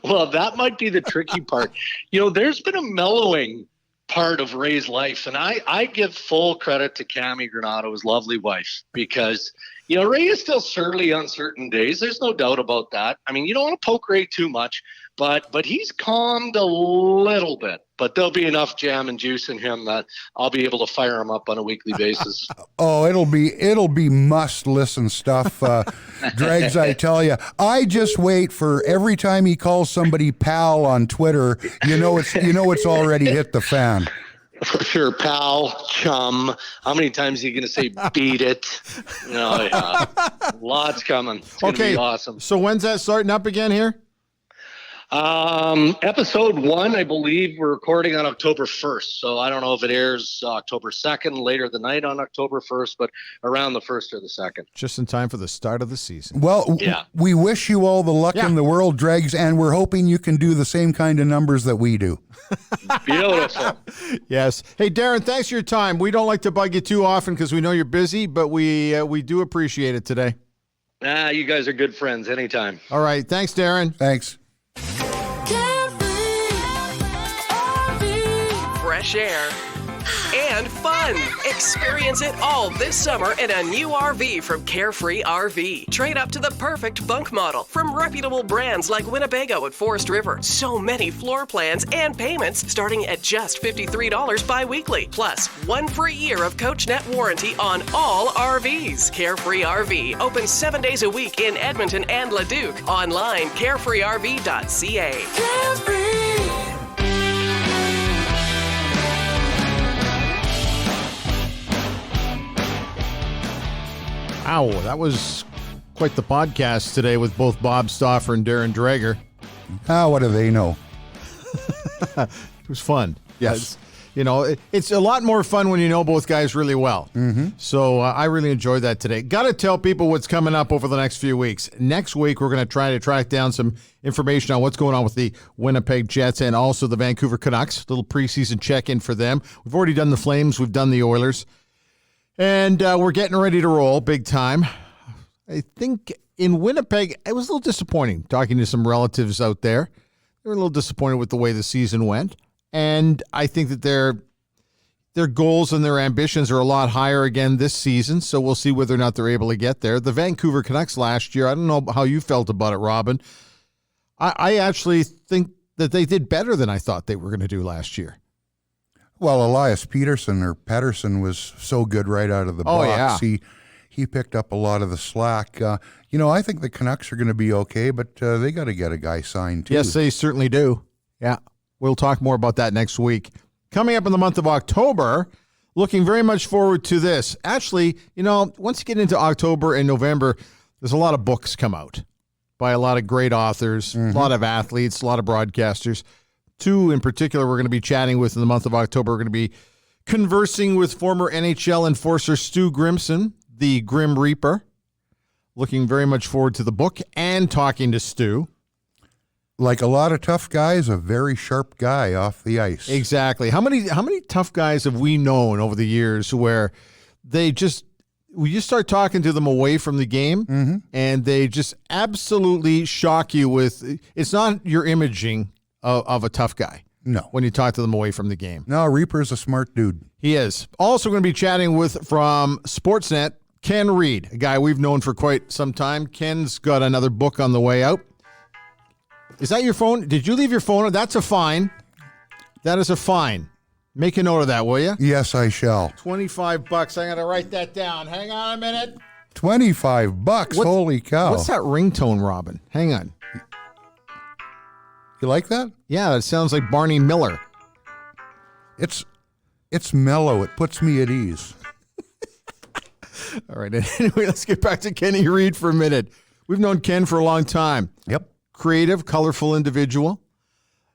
Well, that might be the tricky part. There's been a mellowing part of Ray's life, and I give full credit to Cami Granato, his lovely wife, because Ray is still surly on certain days. There's no doubt about that. I mean, you don't want to poke Ray too much, but he's calmed a little bit. But there'll be enough jam and juice in him that I'll be able to fire him up on a weekly basis. Oh, it'll be must listen stuff, Dregs. I tell you, I just wait for every time he calls somebody pal on Twitter. It's already hit the fan. For sure, pal, chum. How many times are you going to say beat it? Yeah. Lots coming. It's going to be awesome. So when's that starting up again here? Episode 1, I believe we're recording on October 1st. So I don't know if it airs October 2nd, later the night on October 1st, but around the 1st or the 2nd. Just in time for the start of the season. Well, we wish you all the luck in the world, Dregs, and we're hoping you can do the same kind of numbers that we do. Beautiful. Yes. Hey, Darren, thanks for your time. We don't like to bug you too often because we know you're busy, but we do appreciate it today. You guys are good friends anytime. All right. Thanks, Darren. Thanks. Fresh air and fun. Experience it all this summer in a new RV from Carefree RV. Trade up to the perfect bunk model from reputable brands like Winnebago at Forest River. So many floor plans and payments starting at just $53 bi-weekly. Plus, 1 free year of CoachNet warranty on all RVs. Carefree RV open 7 days a week in Edmonton and Leduc. Online, carefreerv.ca. Carefree. Wow, that was quite the podcast today with both Bob Stauffer and Darren Dreger. What do they know? It was fun. Yes. It's a lot more fun when you know both guys really well. Mm-hmm. So I really enjoyed that today. Got to tell people what's coming up over the next few weeks. Next week, we're going to try to track down some information on what's going on with the Winnipeg Jets and also the Vancouver Canucks. Little preseason check-in for them. We've already done the Flames. We've done the Oilers. And we're getting ready to roll big time. I think in Winnipeg, it was a little disappointing talking to some relatives out there. They were a little disappointed with the way the season went. And I think that their goals and their ambitions are a lot higher again this season. So we'll see whether or not they're able to get there. The Vancouver Canucks last year, I don't know how you felt about it, Robin. I actually think that they did better than I thought they were going to do last year. Well, Elias Pettersson was so good right out of the box. Yeah. He picked up a lot of the slack. I think the Canucks are going to be okay, but they got to get a guy signed too. Yes, they certainly do. Yeah, we'll talk more about that next week. Coming up in the month of October, looking very much forward to this. Actually, once you get into October and November, there's a lot of books come out by a lot of great authors, a lot of athletes, a lot of broadcasters. 2 in particular we're going to be chatting with in the month of October. We're going to be conversing with former NHL enforcer Stu Grimson, the Grim Reaper. Looking very much forward to the book and talking to Stu. like a lot of tough guys, a very sharp guy off the ice. Exactly. How many tough guys have we known over the years where we just start talking to them away from the game, and they just absolutely shock you with, it's not your imaging of a tough guy. No. When you talk to them away from the game. No, Reaper's a smart dude. He is. Also going to be chatting with, from Sportsnet, Ken Reed, a guy we've known for quite some time. Ken's got another book on the way out. Is that your phone? Did you leave your phone? That's a fine. That is a fine. Make a note of that, will you? Yes, I shall. $25. I'm going to write that down. Hang on a minute. $25. Holy cow. What's that ringtone, Robin? Hang on. You like that? Yeah, it sounds like Barney Miller. It's mellow. It puts me at ease. All right. Anyway, let's get back to Kenny Reed for a minute. We've known Ken for a long time. Yep. Creative, colorful individual,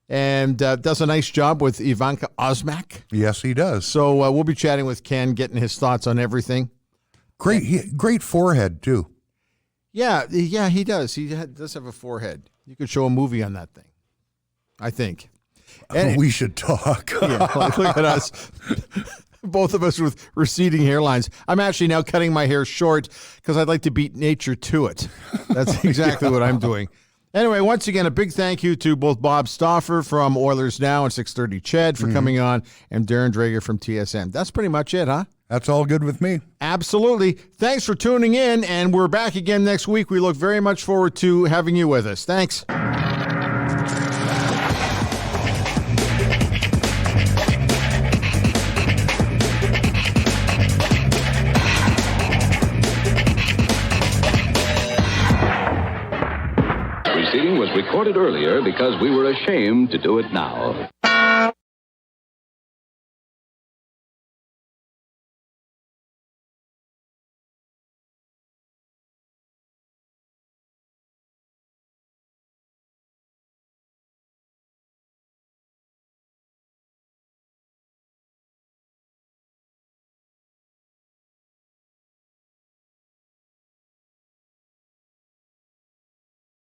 and does a nice job with Ivanka Osmak. Yes, he does. So we'll be chatting with Ken, getting his thoughts on everything. Great forehead, too. Yeah, he does. He does have a forehead. You could show a movie on that thing, I think. And we should talk. Yeah, look at us. Both of us with receding hairlines. I'm actually now cutting my hair short because I'd like to beat nature to it. That's exactly what I'm doing. Anyway, once again, a big thank you to both Bob Stauffer from OilersNow and 630 CHED for coming on, and Darren Dreger from TSN. That's pretty much it, huh? That's all good with me. Absolutely. Thanks for tuning in, and we're back again next week. We look very much forward to having you with us. Thanks. Was recorded earlier because we were ashamed to do it now.